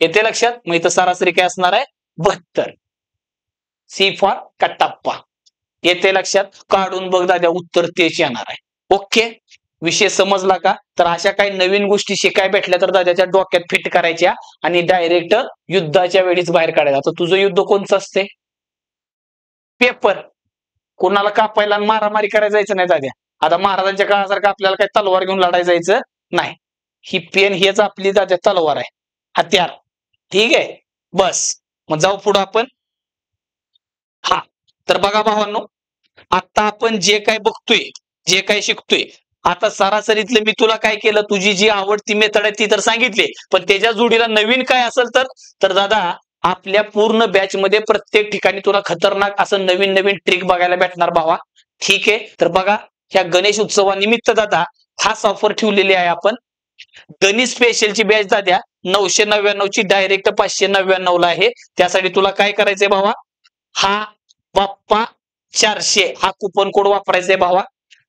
Speaker 1: येते लक्षात. मग इथं सरासरी काय असणार आहे, 72. C for Kattappa. येते लक्षात? काढून बघ दादा, उत्तर तेच येणार आहे. ओके, विषय समजला का? तर अशा काही नवीन गोष्टी शिकाय भेटल्या तर दादाच्या डोक्यात फिट करायच्या आणि डायरेक्ट युद्धाच्या वेळीच बाहेर काढायचं. आता तुझं युद्ध कोणचं असते? पेपर. कोणाला कापायला आणि मारामारी करायला जायचं नाही दादा. आता महाराजांच्या काळासारखं आपल्याला काही तलवार घेऊन लढायला जायचं नाही. ही पेन हेच आपली दादा तलवार आहे, हत्यार. ठीक आहे, बस. मग जाऊ पुढे आपण. हा, तर बघा भावांनो, आता आपण जे काय बघतोय, जे काय शिकतोय, आता सरासरीतलं मी तुला काय केलं, तुझी जी आवडती मेथड आहे ती तर सांगितली, पण त्याच्या जोडीला नवीन काय असेल तर दादा आपल्या पूर्ण बॅच मध्ये प्रत्येक ठिकाणी तुला खतरनाक असं नवीन नवीन ट्रिक बघायला भेटणार भावा. ठीक आहे, तर बघा, ह्या गणेश उत्सवानिमित्त दादा खास ऑफर ठेवलेली आहे आपण. गणेश स्पेशलची बॅच दाद्या 999 ची डायरेक्ट 599 ला आहे. त्यासाठी तुला काय करायचंय भावा, हा बाप्पा 400 हा कुपन कोड वापरायचा आहे भावा.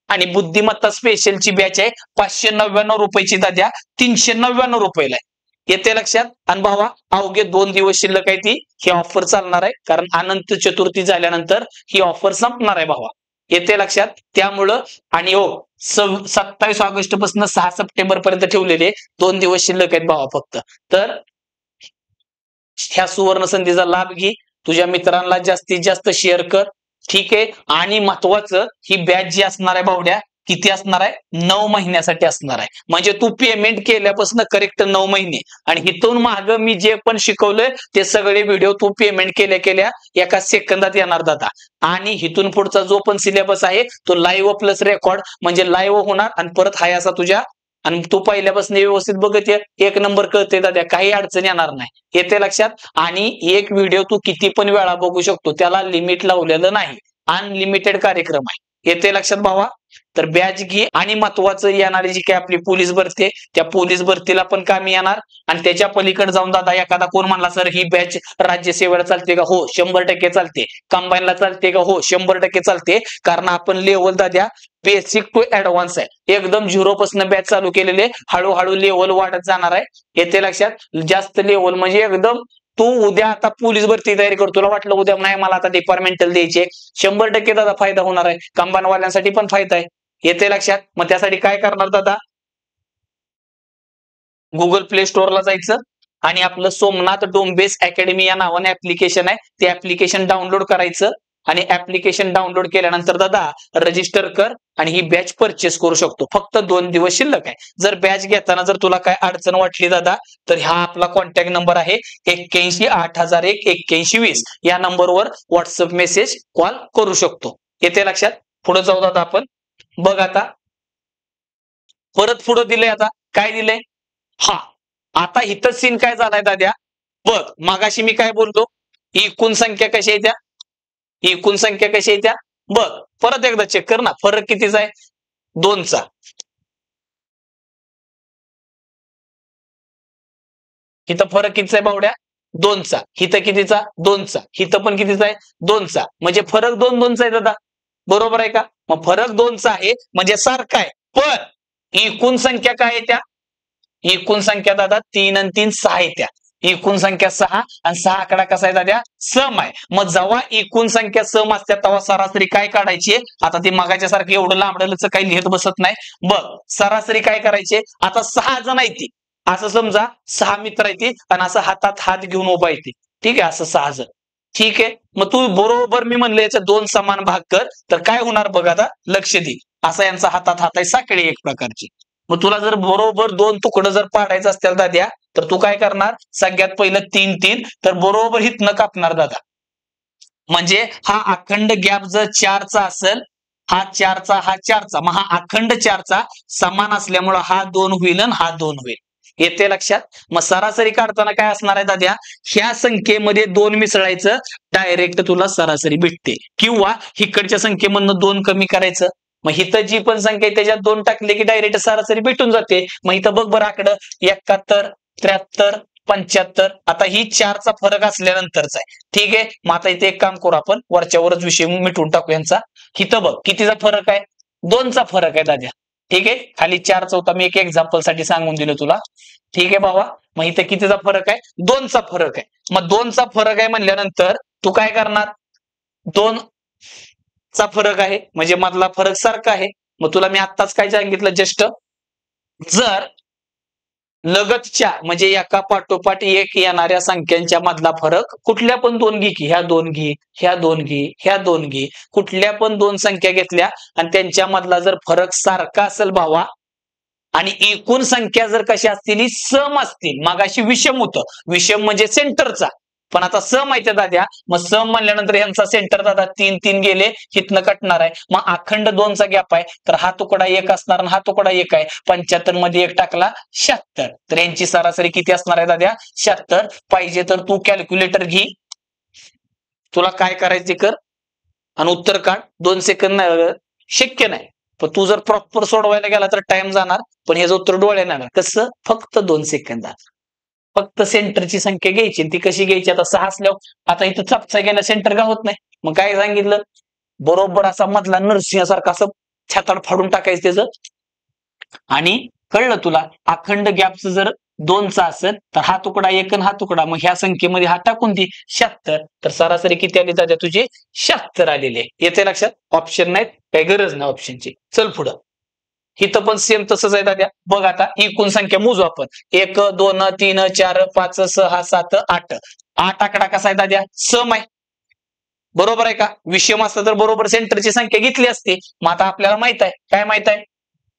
Speaker 1: आणि बुद्धिमत्ता स्पेशलची बॅच आहे 599 रुपयाची दाद्या 399 रुपयाला आहे. येते लक्षात? आणि भावा अवघे 2 दिवस शिल्लक आहे ती ही ऑफर चालणार आहे, कारण अनंत चतुर्थी झाल्यानंतर ही ऑफर संपणार आहे भावा. येते लक्षात? त्यामुळं आणि हो 27 ऑगस्ट पासून 6 सप्टेंबर पर्यंत ठेवलेले 2 दिवस शिल्लक आहेत भावा फक्त. तर ह्या सुवर्ण संधीचा लाभ घे, तुझ्या मित्रांना जास्तीत जास्त शेअर कर. ठीक आहे, आणि महत्वाचं ही बॅच जी असणार आहे भावड्या, किती असणार आहे? 9 महिन्यासाठी असणार आहे. म्हणजे तू पेमेंट केल्यापासून करेक्ट 9 महिने, आणि इथून माग मी जे पण शिकवलंय ते सगळे व्हिडिओ तू पेमेंट केल्या केल्या एका सेकंदात येणार दादा. आणि इथून पुढचा जो पण सिलेबस आहे तो लाईव्ह प्लस रेकॉर्ड, म्हणजे लाईव्ह होणार आणि परत हाय असा तुझ्या, आणि तू पहिल्यापासून व्यवस्थित बघत ये, एक नंबर कळते दादा, काही अडचण येणार नाही. येते लक्षात? आणि एक व्हिडिओ तू किती पण वेळा बघू शकतो, त्याला लिमिट लावलेलं नाही, अनलिमिटेड कार्यक्रम आहे. येते लक्षात भावा? तर बॅच घे, आणि महत्वाचं येणारी जी काय आपली पोलीस भरती, त्या पोलीस भरतीला पण कामी येणार. आणि त्याच्या पलीकडे जाऊन दादा एखादा कोण म्हणला सर ही बॅच राज्यसेवेला चालते का? हो 100% चालते. कंबाईनला चालते का? हो 100% चालते. कारण आपण लेवल दाद्या बेसिक टू ऍडव्हान्स आहे, एकदम 0 पासून बॅच चालू केलेले, हळूहळू लेवल वाढत जाणार आहे. येते लक्षात? जास्त लेवल म्हणजे एकदम तू उद्या आता पोलीस भरती तयारी करतो, तुला वाटलं उद्या नाही मला आता डिपार्टमेंटल द्यायचे, 100% दादा फायदा होणार आहे. कंबाईनवाल्यांसाठी पण फायदा आहे. येते लक्षात? मग त्यासाठी काय करणार दादा, गुगल प्ले स्टोअरला जायचं आणि आपलं सोमनाथ डोंबेस अकॅडमी या नावाने ऍप्लिकेशन आहे, ते ऍप्लिकेशन डाउनलोड करायचं. आणि ऍप्लिकेशन डाउनलोड केल्यानंतर दादा रजिस्टर कर आणि ही बॅच परचेस करू शकतो. फक्त 2 दिवस शिल्लक आहे. जर बॅच घेताना जर तुला काय अडचण वाटली दादा, तर हा आपला कॉन्टॅक्ट नंबर आहे 81 8001 8120, या नंबरवर व्हॉट्सअप मेसेज कॉल करू शकतो. येते लक्षात? पुढे जाऊ दादा आपण. बघ आता परत पुढे दिलंय, आता काय दिलंय, हा आता इथं सीन काय झालाय दाद्या, बघ मागाशी मी काय बोलतो, एकूण संख्या कशा येत्या, एकूण संख्या कशा येत्या, बघ परत एकदा चेक कर ना, फरक कितीचा आहे? 2चा. इथं फरक कितीचा आहे बावड्या? 2चा. इथं कितीचा? 2चा. इथं पण कितीचा आहे? 2चा. म्हणजे फरक 2-2चा आहे दादा, बरोबर आहे का? मग फरक 2चा आहे म्हणजे सारखा आहे, पण एकूण संख्या काय येत्या? एकूण संख्या दादा 3 आणि 3 6 येत्या. एकूण संख्या 6 आणि 6 आकडा कसा आहे दादा? सम आहे. मग जेव्हा एकूण संख्या सम असते तेव्हा सरासरी काय काढायची? आता ती मगाच्या सारखं एवढं लांबडलच काही लिहित बसत नाही. बघ सरासरी काय करायचे, आता 6 जण आहेत ती, असं समजा 6 मित्र आहेत ती, आणि असं हातात हात घेऊन उभा येते. ठीक आहे, असं 6 जण. ठीक आहे, मग तू बरोबर मी म्हणलं याचे 2 समान भाग कर, तर काय होणार बघ आता, लक्ष दे. असा यांचा हातात हात आहे, साखळी एक प्रकारची. मग तुला जर बरोबर 2 तुकडं जर पाडायचं असतील दाद्या, तर तू काय करणार, सगळ्यात पहिलं 3-3, तर बरोबर हितनं कापणार दादा. म्हणजे हा अखंड गॅप जर 4चा असेल, हा 4चा, हा 4चा, मग हा अखंड 4चा समान असल्यामुळे हा 2 होईल आणि हा 2 होईल. येते लक्षात? मग सरासरी काढताना काय असणार आहे दाद्या, ह्या संख्येमध्ये 2 मिसळायचं, डायरेक्ट तुला सरासरी भेटते. किंवा इकडच्या संख्येमधनं 2 कमी करायचं, मग इथं जी पण संख्या आहे त्याच्यात 2 टाकले की डायरेक्ट सरासरी भेटून जाते. मग इथं बघ बरं आकडं 71 73 75, आता ही 4चा फरक असल्यानंतरच आहे. ठीक आहे, मग आता इथे एक काम करू आपण, वरच्या वरच विषय मिटवून टाकू यांचा. इथं बघ कितीचा फरक आहे, 2चा फरक आहे दादा. ठीक आहे, खाली 4चा होता, मी एक एक्झाम्पल साठी सांगून दिलं तुला. ठीक आहे बाबा, मग इथे कितीचा फरक आहे? 2चा फरक आहे. मग 2चा फरक आहे म्हणल्यानंतर तू काय करणार, 2 चा फरक आहे म्हणजे मधला फरक सारखा आहे. मग तुला मी आत्ताच काय सांगितलं जस्ट, जर लगतच्या म्हणजे एका पाठोपाठ एक येणाऱ्या संख्यांच्या मधला फरक कुठल्या पण दोन घे की, ह्या दोन घे, ह्या दोन घे, ह्या दोन घे, कुठल्या पण दोन संख्या घेतल्या आणि त्यांच्या मधला जर फरक सारखा असेल भावा आणि एकूण संख्या जर कशा असतील सम असतील, मगाशी विषम होतं, विषम म्हणजे सेंटरचा, पण आता सम आहे त्या दाद्या, मग सम म्हणल्यानंतर यांचा सेंटर दादा 3 3 गेले, हितनं कटणार आहे, मग अखंड 2चा गॅप आहे, तर हा तुकडा 1 असणार आणि हा तुकडा 1 आहे, 75 मध्ये 1 टाकला 76, तर यांची सरासरी किती असणार आहे दाद्या 76. पाहिजे तर तू कॅल्क्युलेटर घे, तुला काय करायचे कर आणि उत्तर काढ. 2 सेकंद शक्य नाही, पण तू जर प्रॉपर सोडवायला गेला तर टाइम जाणार, पण हे उत्तर डोळ्याने येणार कसं, फक्त 2 सेकंदात. फक्त सेंटरची संख्या घ्यायची, ती कशी घ्यायची, आता 6 असल्यावर आता इथं चपचा गेला सेंटर का होत नाही, मग काय सांगितलं, बरोबर असा मधला नरसिंहासारखा असं छाताड फाडून टाकायचं त्याचं, आणि कळलं तुला, अखंड गॅपचं जर 2चा असेल तर हा तुकडा 1 आणि हा तुकडा, मग ह्या संख्येमध्ये हा टाकून ती 76, तर सरासरी किती आली दादा तुझी 76 आलेली. येते लक्षात, ऑप्शन नाहीत, काही गरज नाही ऑप्शनची. चल पुढं, इथं पण सेम तसंच आहे दाद्या. बघ आता एकूण संख्या मोजू आपण, 1 2 3 4 5 6 7 8. 8 आकडा कसा आहे दाद्या, सम आहे, बरोबर आहे का, विषम असतं तर बरोबर सेंटरची संख्या घेतली असते. मग आता आपल्याला माहित आहे, काय माहित आहे,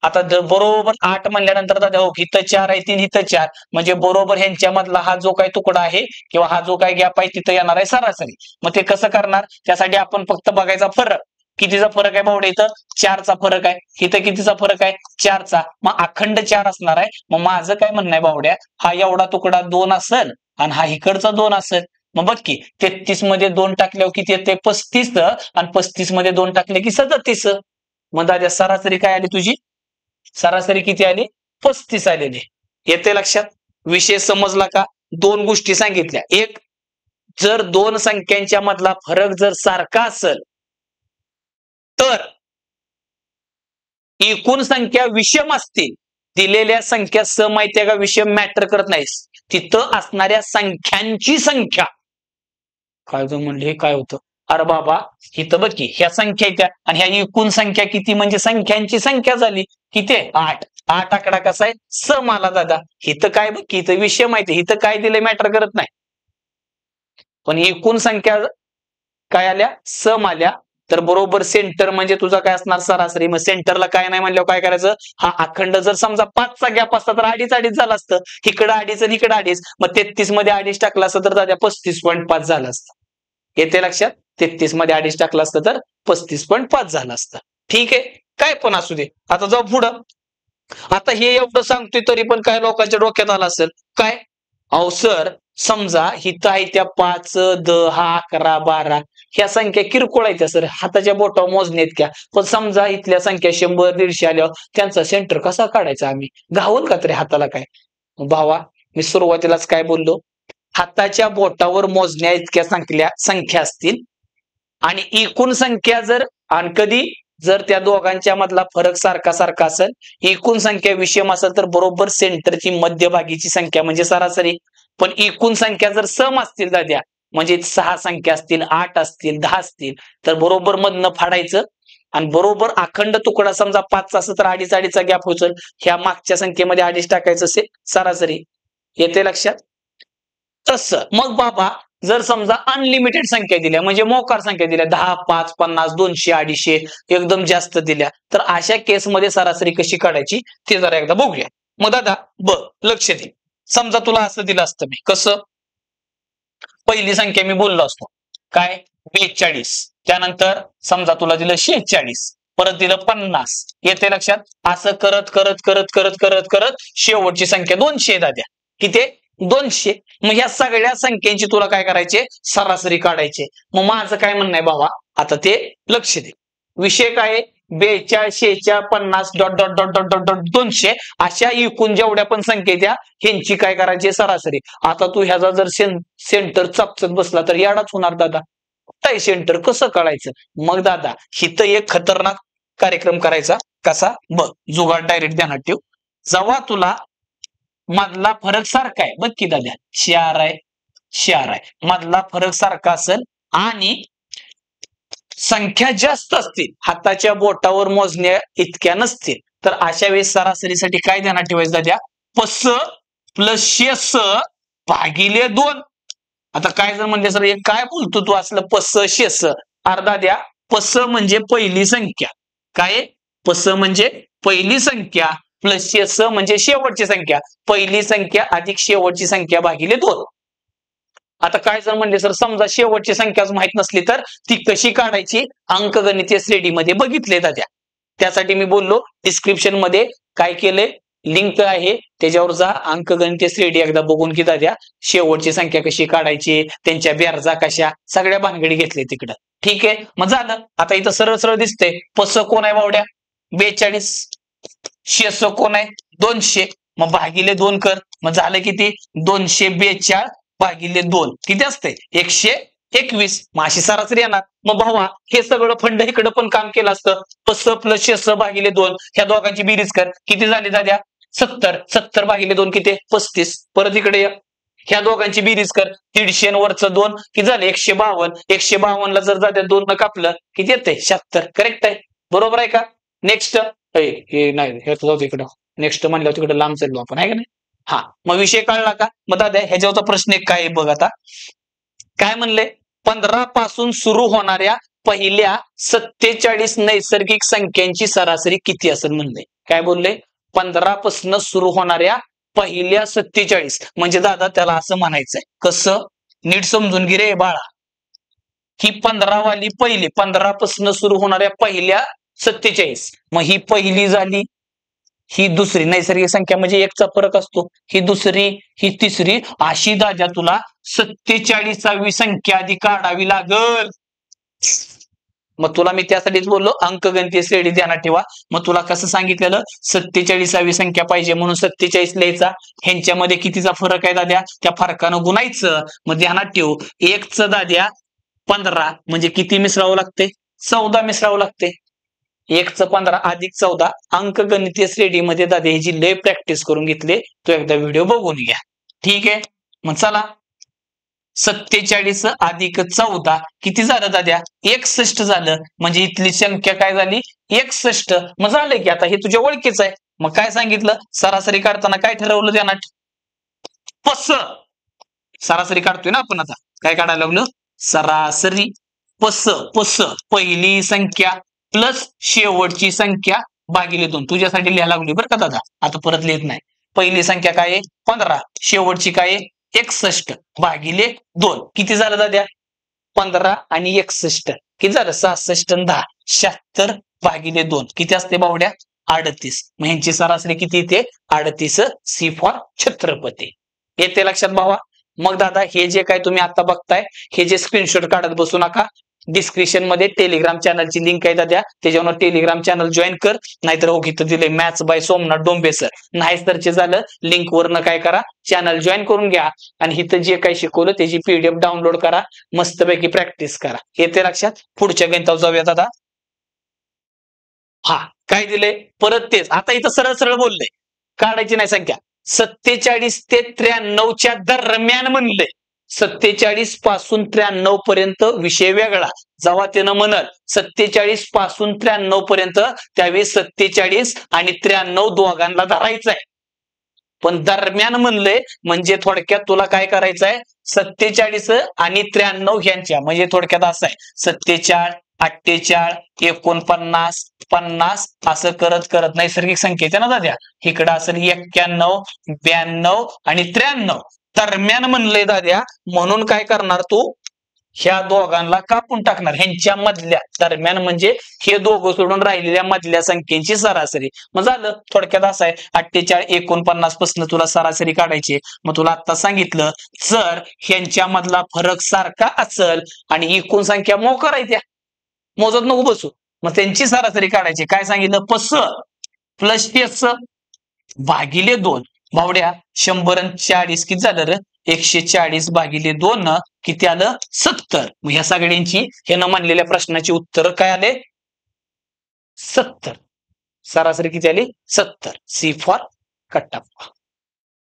Speaker 1: आता बरोबर 8 म्हणल्यानंतर दादा हो इथं 4 आहे, 3 इथं 4, म्हणजे बरोबर ह्यांच्या मधला हा जो काही तुकडा आहे किंवा हा जो काही गॅप आहे तिथं येणार आहे सरासरी. मग ते कसं करणार, त्यासाठी आपण फक्त बघायचा फरक, कितीचा फरक आहे बावडे, इथं 4चा फरक आहे, इथं कितीचा फरक आहे 4चा, मग अखंड 4 असणार आहे. मग माझं काय म्हणणं आहे बावड्या, हा एवढा तुकडा 2 असेल आणि हा इकडचा 2 असेल, मग बघ की 33 मध्ये 2 टाकल्यावर किती येते 35, आणि 35 मध्ये 2 टाकले की 37. मग दादा सरासरी काय आली तुझी, सरासरी किती आली 35 आलेली. येते लक्षात, विषय समजला का. 2 गोष्टी सांगितल्या, एक, जर 2 संख्यांच्या मधला फरक जर सारखा असेल तर एकूण संख्या विषम असतील, दिलेल्या संख्या सम आहे का विषम मॅटर करत नाही, तिथं असणाऱ्या संख्यांची संख्या, काय जो म्हणले काय होतं, अरे बाबा इथं बघ की ह्या संख्या त्या आणि ह्या एकूण संख्या किती, म्हणजे संख्यांची संख्या झाली किती 8. 8 आकडा कसा आहे सम आला दादा. इथं काय बघ की इथं विषय माहिती, इथं काय दिलंय मॅटर करत नाही, पण एकूण संख्या काय आल्या सम आल्या, तर बरोबर सेंटर म्हणजे तुझा काय असणार सरासरी. मग सेंटरला काय नाही म्हणल्यावर काय करायचं, हा अखंड जर समजा 5चा गॅप असता तर 2.5 झाला असतं, इकडं 2.5 आणि इकडं 2.5, मग 33 मध्ये 2.5 टाकला असतं तर दादा 35.5 झालं असतं. येते लक्षात, 33 मध्ये 2.5 टाकलं असतं तर 35.5 झालं असतं. ठीक आहे, काय पण असू दे. आता जाऊ पुढं. आता हे एवढं सांगतोय तरी पण काय लोकांच्या डोक्यात आलं असेल, काय अहो सर, समजा हिथं आहे त्या 5 10 11 12 ह्या संख्या किरकोळ आहेत सर, हाताच्या बोटावर मोजण्यात क्या, पण समजा इथल्या संख्या 100 150 आल्यावर त्यांचा सेंटर कसा काढायचा, आम्ही गावल का तरी हाताला काय. भावा मी सुरुवातीलाच काय बोललो, हाताच्या बोटावर मोजण्या इतक्या संख्या असतील आणि एकूण संख्या जर, आणि कधी जर त्या दोघांच्या मधला फरक सारखा सारखा असेल, एकूण संख्या विषम असेल तर बरोबर सेंटरची मध्यभागीची संख्या म्हणजे सरासरी. पण एकूण संख्या जर सम असतील दाद्या, म्हणजे 6 संख्या असतील 8 असतील 10 असतील, तर बरोबर मधनं फाडायचं आणि बरोबर अखंड तुकडा समजा 5चा असेल तर 2.5 गॅप होईल, ह्या मागच्या संख्येमध्ये 2.5 टाकायचं असेल सरासरी. येते लक्षात. तसं मग बाबा जर समजा अनलिमिटेड संख्या दिल्या, म्हणजे मोकार संख्या दिल्या 10 5 50 200 250 एकदम जास्त दिल्या, तर अशा केसमध्ये सरासरी कशी काढायची ते जरा एकदा बघूया. मग दादा बघ लक्ष दे, समजा तुला असं दिलं असतं, मी कसं, पहिली संख्या मी बोललो असतो काय 42, त्यानंतर समजा तुला दिलं 46, परत दिलं 50. येते लक्षात, असं करत करत करत करत करत करत शेवटची संख्या 200 दाद्या, किती 200. मग ह्या सगळ्या संख्येची तुला काय करायचे सरासरी काढायचे. मग माझं काय म्हणणं आहे बाबा, आता ते लक्ष दे, विषय काय 42 46 50 dot dot dot dot dot dot 200 अशा एकूण जेवढ्या पण संख्या द्या ह्यांची काय करायची सरासरी. आता तू ह्याचा जर सेंटर चपचत बसला तर याडाच होणार दादा, काय सेंटर कसं काढायचं. मग दादा हिथं एक खतरनाक कार्यक्रम करायचा, कसा बघ, जुगाड डायरेक्ट ध्यानात ठेव. जेव्हा तुला मधला फरक सारखा आहे, बघ की दादा 4 आहे 4 आहे, मधला फरक सारखा असेल आणि संख्या जास्त असतील, हाताच्या बोटावर मोजण्या इतक्या नसतील, तर अशा वेळेस सरासरीसाठी काय ध्यानात ठेवायचं दाद्या? पस प्लस शेस भागिले 2. आता काय जर म्हणले सर हे काय बोलतो तू असलं पस शेस? अर्धा द्या. पस म्हणजे पहिली संख्या, काय पस म्हणजे पहिली संख्या प्लस शेस म्हणजे शेवटची संख्या, पहिली संख्या अधिक शेवटची संख्या भागिले 2. आता काय जर म्हणले सर समजा शेवटची संख्याच माहित नसली तर ती कशी काढायची? अंकगणितीय श्रेणीमध्ये बघितले जात्या. त्यासाठी मी बोललो डिस्क्रिप्शन मध्ये काय केलंय, लिंक आहे, त्याच्यावर जा, अंकगणितीय श्रेणी एकदा बघून की दाद्या शेवटची संख्या कशी काढायची, त्यांच्या बेरजा कशा, सगळ्या भानगडी घेतल्या तिकडं. ठीक आहे, मग झालं. आता इथं सरळ सरळ दिसतंय पस कोण आहे बावड्या? 42. शेस कोण आहे? 200. मग भागिले 2 कर, मग झालं किती? 242 भागिले 2 किती असते? 121. मग अशी सरासरी येणार. मग भावा हे सगळं फंड इकडं पण काम केलं असतं. पस प्लस शेस भागिले 2 ह्या दोघांची बेरीज कर, किती झाली दाद्या? 70. 70 भागिले 2 किती? 35. परत इकडे या, ह्या दोघांची बेरीज कर, 150 वरचं 2 किती झाले? 152. 152 ला जर दाद्या 2 न कापलं किती येते? 76. करेक्ट आहे, बरोबर आहे का? नेक्स्ट हे नाही, हे जाऊ इकडं. नेक्स्ट म्हणल्यावर तिकडे लांब चाललो आपण, आहे का नाही? हा, मग विषय कळला का? मग दादा ह्याच्यावरचा प्रश्न एक काय बघ. आता काय म्हणले? 15 पासून सुरू होणाऱ्या पहिल्या 47 नैसर्गिक संख्यांची सरासरी किती असेल म्हणले. काय बोलले? 15 पासून सुरू होणाऱ्या पहिल्या 47. म्हणजे दादा त्याला असं म्हणायचंय, कसं? नीट समजून घे रे बाळा. ही 15 वाली पहिली, 15 पासून सुरू होणाऱ्या पहिल्या 47. मग ही पहिली झाली, ही दुसरी. नैसर्गिक संख्या म्हणजे एकचा फरक असतो. ही दुसरी, ही तिसरी, अशी दादा तुला 47वी संख्या आधी काढावी लागल. मग तुला मी त्यासाठीच बोललो अंकगणितीय श्रेणी ध्यानात ठेवा. मग तुला कसं सांगितलेलं? 47वी संख्या पाहिजे म्हणून 47 लिहायचा. ह्यांच्यामध्ये कितीचा फरक आहे दाद्या? त्या फरकानं गुणायचं. मग ध्यानात ठेव, एकचं दाद्या 15 म्हणजे किती मिसळावं लागते? 14 मिसळावं लागते. 1चं 15 अधिक 14. अंकगणितीय श्रेणीमध्ये दादा ह्याची लय प्रॅक्टिस करून घेतले, तो एकदा व्हिडिओ बघून घ्या. ठीक आहे, मग चला 47 अधिक 14 किती झालं दाद्या? 61 झालं. म्हणजे इथली संख्या काय झाली? 61. मग झालं की आता हे तुझ्या ओळखीच आहे. मग काय सांगितलं? सरासरी काढताना काय ठरवलं ध्यानात? पस सरासरी काढतोय ना आपण. आता काय काढायला लागलो? सरासरी. पस पस पहिली संख्या प्लस शेवटची संख्या भागिले 2. तुझ्यासाठी लिहायला लागली बरं का दादा, आता परत लिहित नाही. पहिली संख्या काय आहे? 15. शेवटची काय आहे? 61 भागिले 2. किती झालं दाद्या? 15 आणि 61 किती झालं? 66 आणि 10 76 भागिले 2 किती असते बावड्या? 38. मग ह्यांची सरासरी किती येते? 38. C for Chhatrapati. येते लक्षात भावा? मग दादा हे जे काय तुम्ही आता बघताय, हे जे स्क्रीनशॉट काढत बसू नका. डिस्क्रिप्शन मध्ये टेलिग्राम चॅनलची लिंक आहे दाद्या, त्याच्यावर टेलिग्राम चॅनल जॉईन कर. नाहीतर हो इथं दिले maths bye Somnath Dombe sir. नाही सरचे झालं लिंक वरनं काय करा, चॅनल जॉईन करून घ्या आणि इथं जे काही शिकवलं त्याची PDF डाउनलोड करा, मस्तपैकी प्रॅक्टिस करा. येते लक्षात? पुढच्या गणितावर जाऊयात आता. हा, काय दिले? परत तेच. आता इथं सरळ सरळ बोलले, काढायची नाही संख्या. 47 ते 93च्या दरम्यान म्हणले. 47 पासून 93 पर्यंत विषय वेगळा. जेव्हा त्यानं म्हणल 47 पासून 93 पर्यंत, त्यावेळी 47 आणि 93 दोघांना धरायचं आहे. पण दरम्यान म्हणले म्हणजे थोडक्यात तुला काय करायचंय? 47 आणि 93 ह्यांच्या म्हणजे थोडक्यात असं आहे, 47, 48, 49, 50 असं करत करत नैसर्गिक संख्येच्या ना दाद्या इकडं असेल 91, 92 आणि 93 दरम्यान म्हणले दाद्या. म्हणून काय करणार तू? ह्या दोघांना कापून टाकणार. ह्यांच्या मधल्या दरम्यान म्हणजे हे दोघं सोडून राहिलेल्या मधल्या संख्येची सरासरी. मग झालं. थोडक्यात असं आहे 48, 49 पासून तुला सरासरी काढायची. मग तुला आता सांगितलं जर ह्यांच्या मधला फरक सारखा असेल आणि एकूण संख्या मो करायच्या, मोजत नको बसू, मग त्यांची सरासरी काढायची. काय सांगितलं? पस प्लस टेस भागिले 2. भावड्या 100 आणि 40 किती झालं रे? 140 भागिले 2 किती आलं? 70. मग ह्या सगळ्यांची ह्यानं मांडलेल्या प्रश्नाची उत्तर काय आले? 70. सरासरी किती आली? 70. C for Kattappa.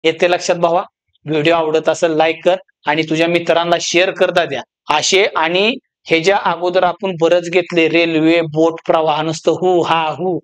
Speaker 1: येते लक्षात भावा? व्हिडिओ आवडत असेल लाईक कर आणि तुझ्या मित्रांना शेअर करता द्या. असे आणि ह्याच्या अगोदर आपण बरंच घेतले, रेल्वे, बोट प्रवाह, नुसतं हु हा हु,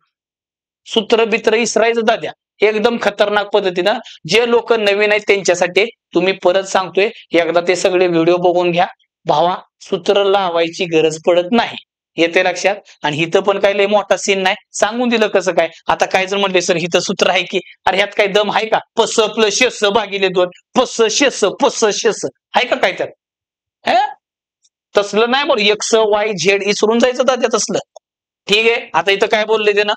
Speaker 1: सूत्र बित्र इसरायचं दाद्या एकदम खतरनाक पद्धतीनं. जे लोक नवीन आहेत त्यांच्यासाठी तुम्ही परत सांगतोय, एकदा ते सगळे व्हिडिओ बघून घ्या भावा. सूत्र लावायची गरज पडत नाही, येते लक्षात. आणि इथं पण काही लय मोठा सीन नाही, सांगून दिलं कसं काय. आता काय जर म्हणले सर इथं सूत्र आहे की, अरे ह्यात काही दम आहे का? पस प्लस शेस भागिले 2, पस शेस आहे का काय त्यात? तसलं नाही बरं, एक्स वाय झेड इसरून जायचं दाद्या तसलं. ठीक आहे. आता इथं काय बोलले ते ना,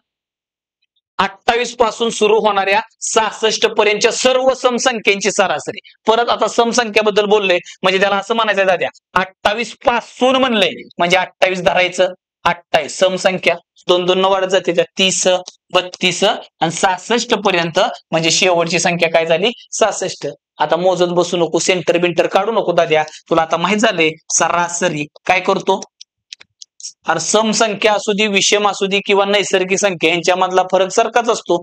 Speaker 1: 28 पासून सुरू होणाऱ्या 66 पर्यंतच्या सर्व समसंख्यांची सरासरी. परत आता समसंख्याबद्दल बोलले म्हणजे त्याला असं म्हणायचं दाद्या, 28 पासून म्हणलंय म्हणजे 28 धरायचं. 28 समसंख्या 2 वाढत जाते, त्या 30, 32 आणि 66 पर्यंत म्हणजे शेवटची संख्या काय झाली? 66. आता मोजत बसू नको, सेंटर बिंटर काढू नको दाद्या, तुला आता माहित झाले सरासरी काय करतो. अरे समसंख्या असू दे, विषम असू दे किंवा नैसर्गिक संख्या यांच्यामधला फरक सारखाच असतो.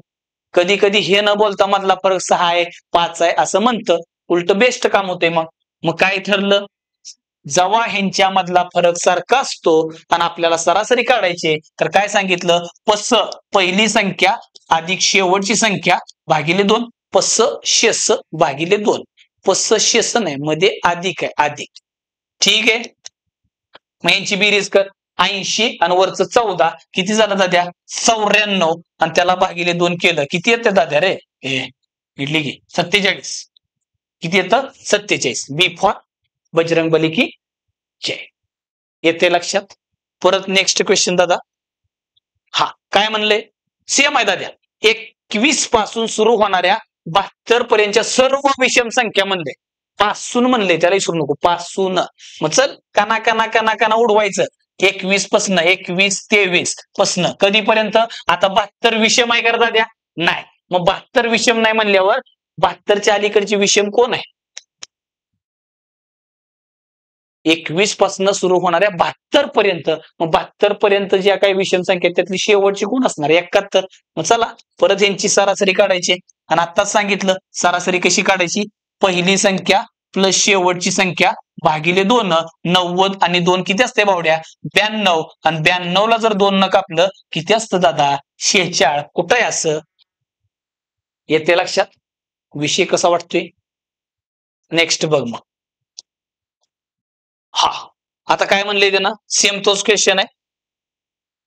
Speaker 1: कधी कधी हे न बोलता मधला फरक 6 आहे 5 आहे असं म्हणतं, उलट बेस्ट काम होते. मग काय ठरलं, जेव्हा ह्यांच्यामधला फरक सारखा असतो आणि आपल्याला सरासरी काढायची, तर काय सांगितलं, पस पहिली संख्या अधिक शेवटची संख्या भागिले 2, पस शेस भागिले 2. पस शेस नाही, मध्ये अधिक आहे, अधिक. ठीक आहे. मग यांची बेरीज कर, 80 आणि वरचं 14 किती झालं दाद्या? 94. आणि त्याला भागिले 2 केलं किती येतं दाद्या रे? इडली की 47. किती येतं? 47. बी फॉर बजरंगबली की जय. येते लक्षात. परत नेक्स्ट क्वेश्चन दादा. हा काय म्हणले, सेम आहे दाद्या. 21 पासून सुरू होणाऱ्या 72 पर्यंतच्या सर्व विषम संख्या म्हणले, पासून म्हणले त्याला विसरू नको, पासून. मग चल काना काना काना काना उडवायचं. 21 पासन 21 23 पासन कधीपर्यंत? आता 72 विषम आहे का दाद्या? नाही. मग 72 विषम नाही म्हणल्यावर 72च्या अलीकडची विषम कोण आहे? 21 पासून सुरू होणाऱ्या 72 पर्यंत. मग 72 पर्यंत ज्या काही विषम संख्या त्यातली शेवटची कोण असणार? 71. मग चला परत यांची सरासरी काढायची. आणि आताच सांगितलं सरासरी कशी काढायची, पहिली संख्या प्लस शेवटची संख्या भागिले 2. 90 आणि 2 किती असते बावड्या? 92. आणि 92 ला जर 2 न कापलं किती असतं दादा? 46. कुठं आहे असं? येते लक्षात. विषय कसा वाटतोय? नेक्स्ट बघ मग. हा आता काय म्हणले ते ना, सेम तोच क्वेश्चन आहे.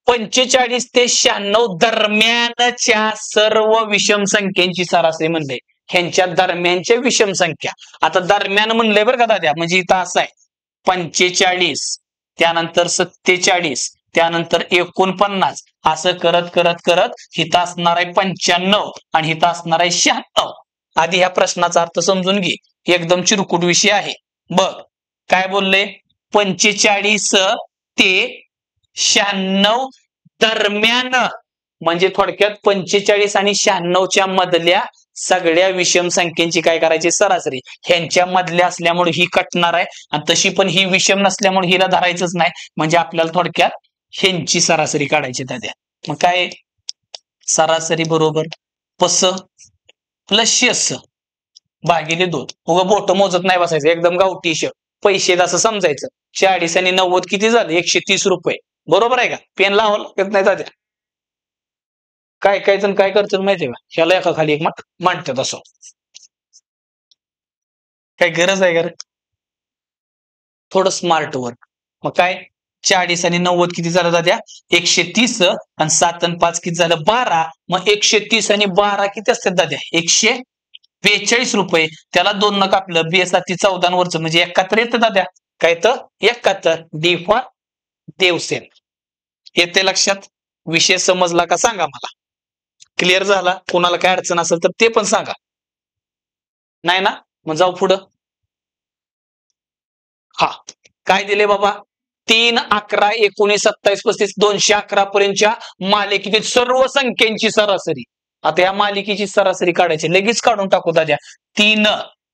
Speaker 1: 45 ते 96 दरम्यानच्या सर्व विषम संख्यांची सरासरी म्हणले, ह्यांच्या दरम्यानच्या विषम संख्या. आता दरम्यान म्हणले बरं का दाद्या, म्हणजे इथं असं आहे 45, त्यानंतर 47, त्यानंतर 49, असं करत करत करत हिथं असणार आहे 95 आणि हिथं असणार आहे 96. आधी ह्या प्रश्नाचा अर्थ समजून घे, एकदम चिरकुट विषय आहे. बघ काय बोलले, 45 ते 96 दरम्यान म्हणजे थोडक्यात 45 आणि 96च्या मधल्या सगळ्या विषम संख्यांची काय करायची? सरासरी. ह्यांच्या मधल्या असल्यामुळे ही कटणार आहे आणि तशी पण ही विषम नसल्यामुळे हिला धरायचंच नाही, म्हणजे आपल्याला थोडक्यात ह्यांची सरासरी काढायची दाद्या. मग काय सरासरी बरोबर पस प्लस शेस भागिले 2. उगा बोट मोजत नाही बसायचं, एकदम गावठी हिशोब. पैसे असं समजायचं. 40 आणि 90 किती झालं? 130 रुपये. बरोबर आहे का? पेन लावायला लागत नाही दाद्या. काय काय जण काय करतात माहितीये का, ह्याला एका खाली एक मांडतात असं. काय गरज आहे का रे? थोडं स्मार्ट वर्क. मग काय 40 आणि 90 किती झालं दाद्या? 130. आणि 7 आणि 5 किती झालं? 12. मग 130 आणि 12 किती असतात दाद्या? 142 रुपये. त्याला 2 न कापलं, 2 14 वरच म्हणजे 71 येतं दाद्या. काय तर 71. D for Devsen. येते लक्षात. विषय समजला का सांगा मला, क्लिअर झाला? कोणाला काय अडचण असेल तर ते पण सांगा. नाही ना? मग जाऊ पुढं. हा काय दिले बाबा, 3, 11, 19, 27, 35, 211 पर्यंतच्या मालिकेतील सर्व संख्यांची सरासरी. आता या मालिकेची सरासरी काढायची, लगेच काढून टाकू दाद्या. 3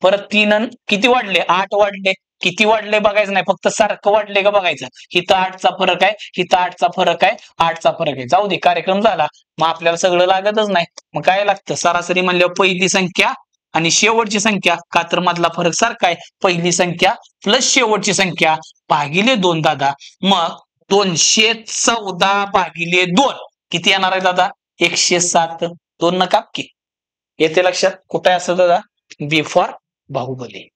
Speaker 1: परत 3 किती वाढले? 8 वाढले. किती वाढले बघायचं नाही, फक्त सारखं वाढले का बघायचं. हिथं 8चा फरक आहे, हिथं 8चा फरक आहे, 8चा फरक आहे. जाऊ दे, कार्यक्रम झाला. मग आपल्याला सगळं लागतच नाही. मग काय लागतं? सरासरी म्हणल्यावर पहिली संख्या आणि शेवटची संख्या, का तर मधला फरक सारखा आहे, पहिली संख्या प्लस शेवटची संख्या भागिले 2 दादा. मग 214 भागिले 2 किती येणार आहे दादा? 107. 2 न काप की. येते लक्षात? कुठे असं दादा? B for Baahubali.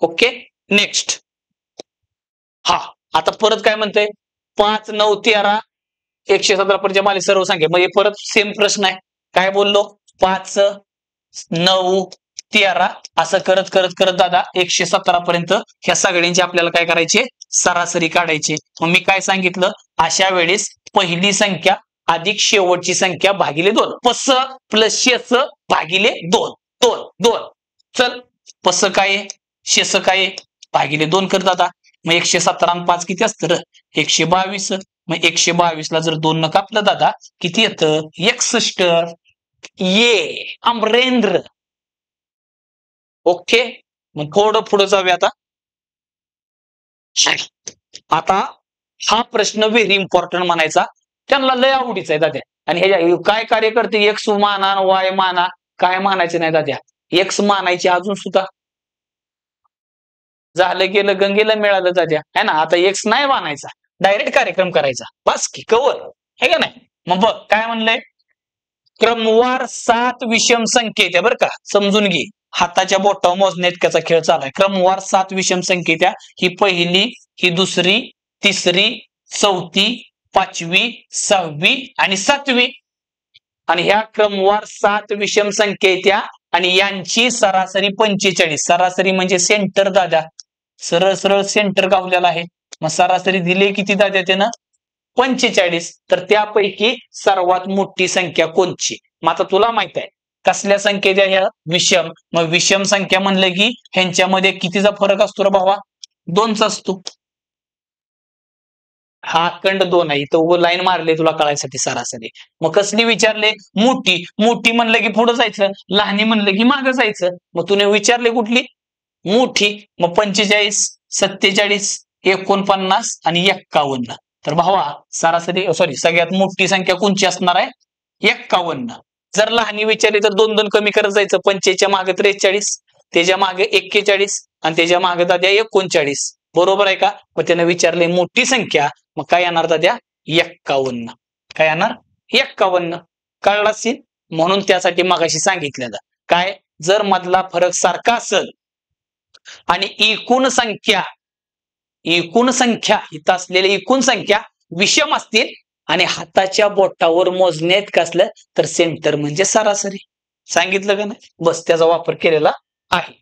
Speaker 1: Okay, next. हा, आता परत काय म्हणतंय? 5, 9, 13, 117 पर्यंत माले सर्व संख्या. म्हणजे परत सेम प्रश्न आहे. काय बोललो? 5, 9, 13 असं करत करत करत दादा 117 पर्यंत ह्या सगळ्यांची आपल्याला काय करायचे? सरासरी काढायची. मग मी काय सांगितलं? अशा वेळेस पहिली संख्या अधिक शेवटची संख्या भागिले 2. पस प्लस शेस भागिले 2. 2 2. चल, पस काय आहे? शेस काय आहे? भागिले 2 कर दादा. मग 117 आणि 5 किती असतं? 122. मग 122 ला जर 2 न कापलं दादा किती येतं? 61. ये अमरेंद्र. ओके, मग थोडं पुढे जाऊया आता. आता हा प्रश्न व्हेरी इम्पॉर्टंट म्हणायचा, त्यांना लय आवडीचा आहे दाद्या. आणि ह्याच्या काय कार्य करते? एक्स माना, वाय माना, काय मानायचं नाही दाद्या. एक्स मानायचे अजून सुद्धा. झालं गेलं, गंगेला मिळालं दाद्या, है ना. आता एक्स नाही मानायचा, डायरेक्ट कार्यक्रम करायचा, बस की कवर आहे का नाही. मग बघ काय म्हणलंय? क्रमवार 7 विषम संख्येत, बरं का, समजून घे. हाताच्या बोटावर मोजण्या इतक्याचा खेळ चालू आहे. क्रमवार 7 विषम संख्येत, ही पहिली, ही दुसरी, तिसरी, चौथी, पाचवी, 6वी आणि 7वी. आणि ह्या क्रमवार 7 विषम संख्येत आणि यांची सरासरी 45. सरासरी म्हणजे सेंटर दादा. सरळ सरळ सेंटर गावलेला आहे. मग सरासरी दिली किती दादा त्यानं? 45. तर त्यापैकी सर्वात मोठी संख्या कोणची? मग आता तुला माहित आहे कसल्या संख्येच्या ह्या? विषम. मग विषम संख्या म्हणलं की ह्यांच्यामध्ये कितीचा फरक असतो रे भावा? 2चा असतो. हा अखंड 2 आहे. इथं लाईन मारले तुला कळायसाठी सरासरी. मग कसली विचारले? मोठी. मोठी म्हणलं की पुढे जायचं, लहानी म्हणलं की मागं जायचं. मग तुने विचारले कुठली? मोठी. मग 45, 47, 49 आणि 51. तर भावा सरासरी सॉरी सगळ्यात मोठी संख्या कोणची असणार आहे? 51. जर लहानी विचारली तर 2 2 कमी करत जायचं. 45 च्या मागे 43, त्याच्या मागे 41 आणि त्याच्या मागे दाद्या 39. बरोबर आहे का? मग त्याने विचारले मोठी संख्या, मग काय येणार दाद्या? 51. काय येणार? 51. कळलं असेल. म्हणून त्यासाठी मगाशी सांगितलेलं काय? जर मधला फरक सारखा असेल आणि एकूण संख्या इथं असलेली एकूण संख्या विषम असतील आणि हाताच्या बोटावर मोजण्यात का असलं तर सेंटर म्हणजे सरासरी. सांगितलं का नाही? बस त्याचा वापर केलेला आहे.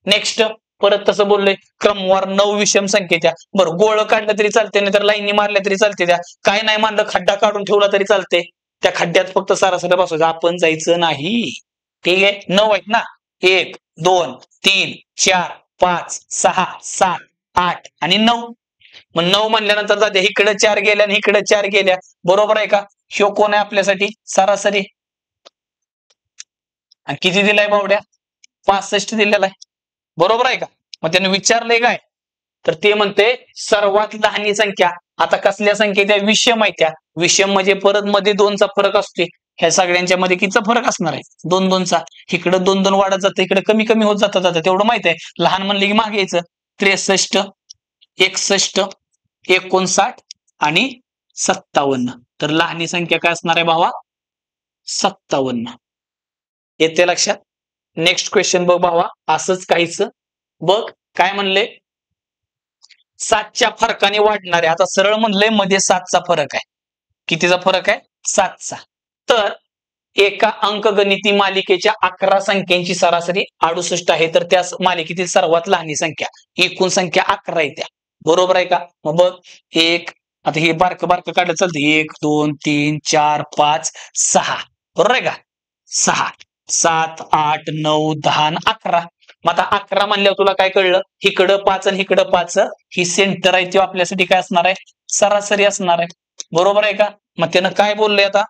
Speaker 1: नेक्स्ट, परत तसं बोललोय क्रमवार 9 विषम संख्येच्या. बरं, गोळ काढलं तरी चालते, नाही तर लाईनी मारल्या तरी चालते. त्या काय नाही मानलं, खड्डा काढून ठेवला तरी चालते. त्या खड्ड्यात फक्त सरासरी बसवायचं, आपण जायचं नाही. ठीक आहे. 9 आहेत ना? 1 2 3 4 5 6 7 8 आणि 9. मग 9 म्हणल्यानंतर जाते इकडे 4 गेल्या आणि इकडे 4 गेल्या. बरोबर आहे का? ह्यो कोण आहे आपल्यासाठी? सरासरी. आणि किती दिलाय बावड्या? 65 दिलेला आहे. बरोबर आहे का? मग त्याने विचारलंय काय? तर ते म्हणते सर्वात लहान संख्या. आता कसल्या संख्येच्या? विषम आहे. त्या विषम म्हणजे परत मध्ये 2चा फरक असतोय. ह्या सगळ्यांच्या मध्ये कितीचा फरक असणार आहे? 2 2चा. इकडे 2 2 वाढत जातं, इकडे कमी कमी होत जातात. तेवढं माहित आहे. लहान म्हणले की मागे यायचं. 63 61 59 आणि 57. तर लहानी संख्या काय असणार आहे भावा? 57. येते लक्षात? नेक्स्ट क्वेश्चन बघ भावा. असंच काहीच बघ काय म्हणले? 7च्या फरकाने वाढणारे. आता सरळ म्हणलंय मध्ये 7चा फरक आहे. कितीचा फरक आहे? 7चा. तर एका अंकगणिती मालिकेच्या 11 संख्यांची सरासरी 68 आहे. तर त्या मालिकेतील सर्वात लहान संख्या, एकूण संख्या 11 आहे त्या. बरोबर आहे का? मग बघ, एक आता हे बारकं बारकं काढलं चालतं. 1 2 3 4 5 6. बरोबर आहे का? 6 7 8 9 10 11. मग आता 11 म्हणल्यावर तुला काय कळलं? इकडं 5 आणि इकडं 5, ही सेंटर आहे ती आपल्यासाठी काय असणार आहे? सरासरी असणार आहे. बरोबर आहे का? मग त्यानं काय बोललंय आता?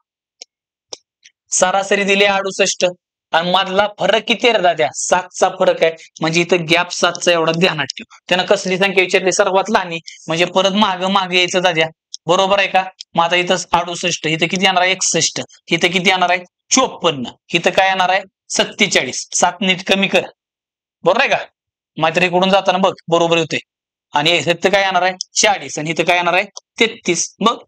Speaker 1: सरासरी दिली 68 आणि मधला फरक किती आहे दाद्या? 7चा फरक आहे. म्हणजे इथं गॅप 7चा एवढा ध्यानात ठेव. त्यानं कसली संख्या विचारली? सर्वात लहानी. म्हणजे परत मागे यायचं दाद्या. बरोबर आहे का? मग आता इथं 68, इथं किती येणार आहे? 61, इथं किती येणार आहे? 54, इथं काय येणार आहे? 47. 7 नीट कमी कर, बरोबर आहे का? मात्र इकडून जाताना बघ बरोबर होते. आणि इथं काय येणार आहे 40 आणि इथं काय येणार आहे 33. मग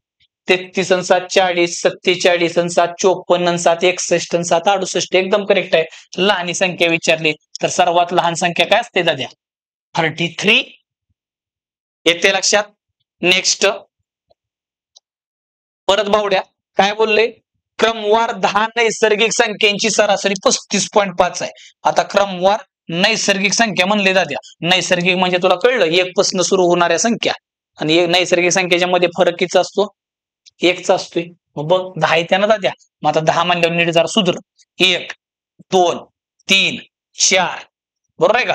Speaker 1: 33 आणि 7 40, 47 आणि 7 54 आणि 7 61 आणि 7 68 एकदम करेक्ट आहे. लहान संख्या विचारली तर सर्वात लहान संख्या काय असते दाद्या? 33. येते लक्षात? नेक्स्ट परत बावड्या काय बोलले? क्रमवार 10 नैसर्गिक संख्यांची सरासरी 35.5 आहे. आता क्रमवार नैसर्गिक संख्या म्हणले दाद्या. नैसर्गिक म्हणजे तुला कळलं 1 पासून सुरू होणाऱ्या संख्या. आणि नैसर्गिक संख्येच्या मध्ये फरक किती असतो? 1चा असतोय. मग बघ 10 येते ना दाद्या. मग आता 10 म्हणल्यावर नीट जरा सुधर. 1 2 3 4 बरोबर आहे का?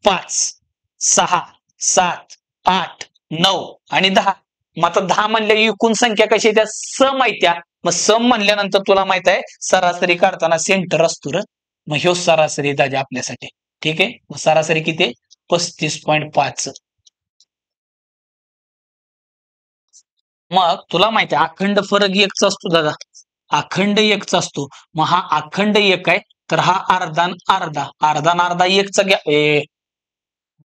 Speaker 1: 5 6 7 8 9 आणि 10. मग आता 10 म्हणल्या एकूण संख्या कशी आहे त्या सम माहित्या. मग सम म्हणल्यानंतर तुला माहित आहे सरासरी काढताना सेंटर असतो. मग ह्यो सरासरी दादा आपल्यासाठी. ठीक आहे. मग सरासरी किती आहे? 35.5. मग तुला माहिती आहे अखंड फरक 1चा असतो दादा. अखंड 1चा असतो. मग हा अखंड 1 आहे तर हा अर्धा अर्धा अर्धा अर्धा 1चा घ्या.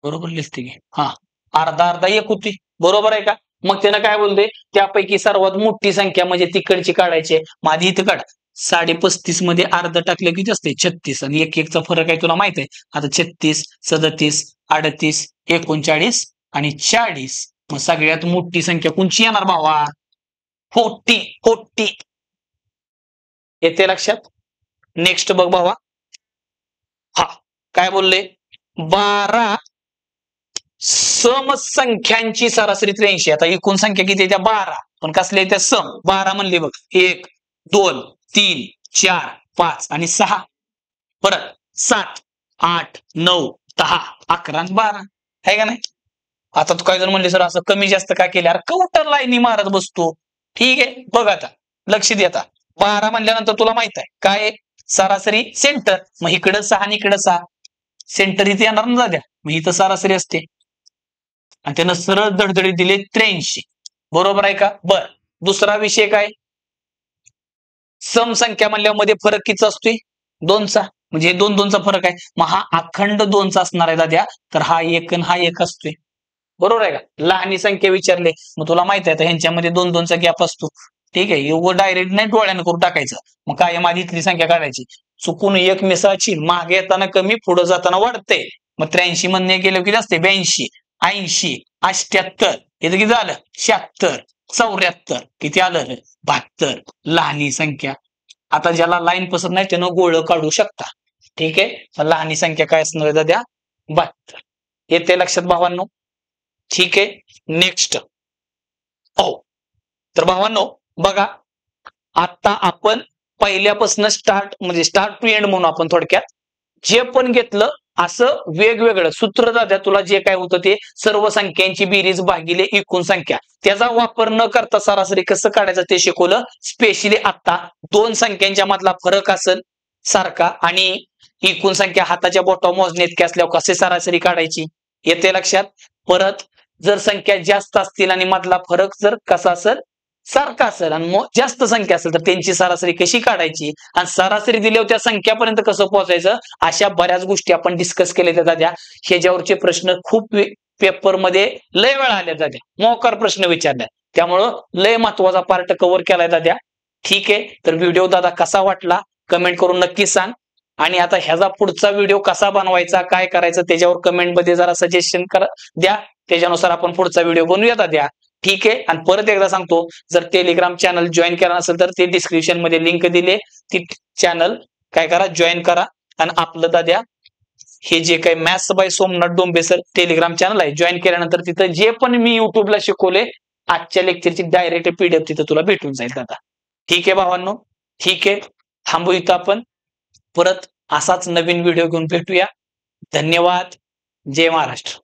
Speaker 1: बरोबर लिहिते की हा अर्धा अर्धा 1 होती. बरोबर आहे का? मग त्यानं काय बोलते त्यापैकी सर्वात मोठी संख्या म्हणजे तिकडची काढायची. माझी इथं काढ 35.5 मध्ये अर्ध टाकलं किती असते 36 आणि 1चा फरक आहे तुला माहित आहे. आता 36 37 38 39 आणि 40. मग सगळ्यात मोठी संख्या कोणची येणार भावा? 40. येते लक्षात? नेक्स्ट बघ भावा. हा काय बोलले? 12 समसंख्यांची सरासरी 83. आता एकूण संख्या किती त्या 12 पण कसल्या त्या सम 12 म्हणले बघ 1 2 3 4 5 आणि 6. परत 7 8 9 10 11 आणि 12 आहे का नाही? आता तू काय जर म्हणले सर असं कमी जास्त का केलं? अरे काउंटर लाईनी मारत बसतो. ठीक आहे बघ आता लक्ष दे. आता 12 म्हणल्यानंतर तुला माहित आहे काय सरासरी सेंटर. मग इकडं 6 आणि इकडं 6 सेंटर इथे येणार ना दाद्या. मग इथं सरासरी असते आणि त्यानं सरळ दडदडीत दिले 83. बरोबर आहे का? बर दुसरा विषय काय? समसंख्या म्हणल्यामध्ये फरक किती असतोय? 2चा. म्हणजे 2चा फरक आहे. मग हा अखंड 2चा असणार आहे दाद्या. तर हा 1 आणि हा 1 असतोय. बरोबर आहे का? लहानी संख्या विचारले मग तुला माहित आहे ह्यांच्यामध्ये 2चा गॅप असतो. ठीक आहे. एवढं डायरेक्ट नाही डोळ्यानं करून टाकायचं. मग काय माझी इथली संख्या काढायची. चुकून 1 मिसाची मागे येताना कमी पुढे जाताना वाढते. मग 83 म्हणणे गेलं किती असते 82 80 78. इथं किती झालं 76 74. किती आलं 72. लहानी संख्या. आता ज्याला लाईन पसंत नाही त्यानं गोळ काढू शकता. ठीक आहे. लहानी संख्या काय असणार दाद्या 72. येते लक्षात भावांनो? ठीक आहे. नेक्स्ट हो तर भावांनो बघा आता आपण पहिल्यापासून स्टार्ट टू एंड म्हणून आपण थोडक्यात जे पण घेतलं असं वेगवेगळं सूत्र दाद्या तुला जे काय होतं ते सर्व संख्यांची बेरीज भागिले एकूण संख्या त्याचा वापर न करता सरासरी कसं काढायचं ते शिकवलं. स्पेशली आता 2 संख्यांच्या मधला फरक असेल सारखा आणि एकूण संख्या हाताच्या बोटावर मोजणे इतके असल्यावर कसे सरासरी काढायची येते लक्षात. परत जर संख्या जास्त असतील आणि मधला फरक जर कसा असेल सारखा असेल आणि जास्त संख्या असेल तर त्यांची सरासरी कशी काढायची आणि सरासरी दिल्यावर त्या संख्यापर्यंत कसं पोहोचायचं अशा बऱ्याच गोष्टी आपण डिस्कस केल्या दाद्या. ह्याच्यावरचे प्रश्न खूप पेपरमध्ये लय वेळा आल्या दाद्या. मोकार प्रश्न विचारल्या त्यामुळं लय महत्वाचा पार्ट कव्हर केलाय दाद्या. ठीक आहे. तर व्हिडिओ दादा कसा वाटला कमेंट करून नक्की सांग. आणि आता ह्याचा पुढचा व्हिडिओ कसा बनवायचा काय करायचं त्याच्यावर कमेंट मध्ये जरा सजेशन द्या. त्याच्यानुसार आपण पुढचा व्हिडिओ बनवूया दाद्या. ठीक आहे. आणि परत एकदा सांगतो जर टेलिग्राम चॅनल जॉईन केला नसेल तर ते डिस्क्रिप्शन मध्ये लिंक दिले ती चॅनल काय करा जॉईन करा. आणि आपलं दाद्या हे जे काही maths bye Somnath Dombe sir Telegram channel आहे जॉईन केल्यानंतर तिथं जे पण मी युट्यूबला शिकवले आजच्या लेक्चरची डायरेक्ट पीडीएफ तिथं तुला भेटून जाईल दादा. ठीक आहे भावांनो. ठीक आहे. थांबू इथं आपण परत असाच नवीन व्हिडिओ घेऊन भेटूया. धन्यवाद. जय महाराष्ट्र.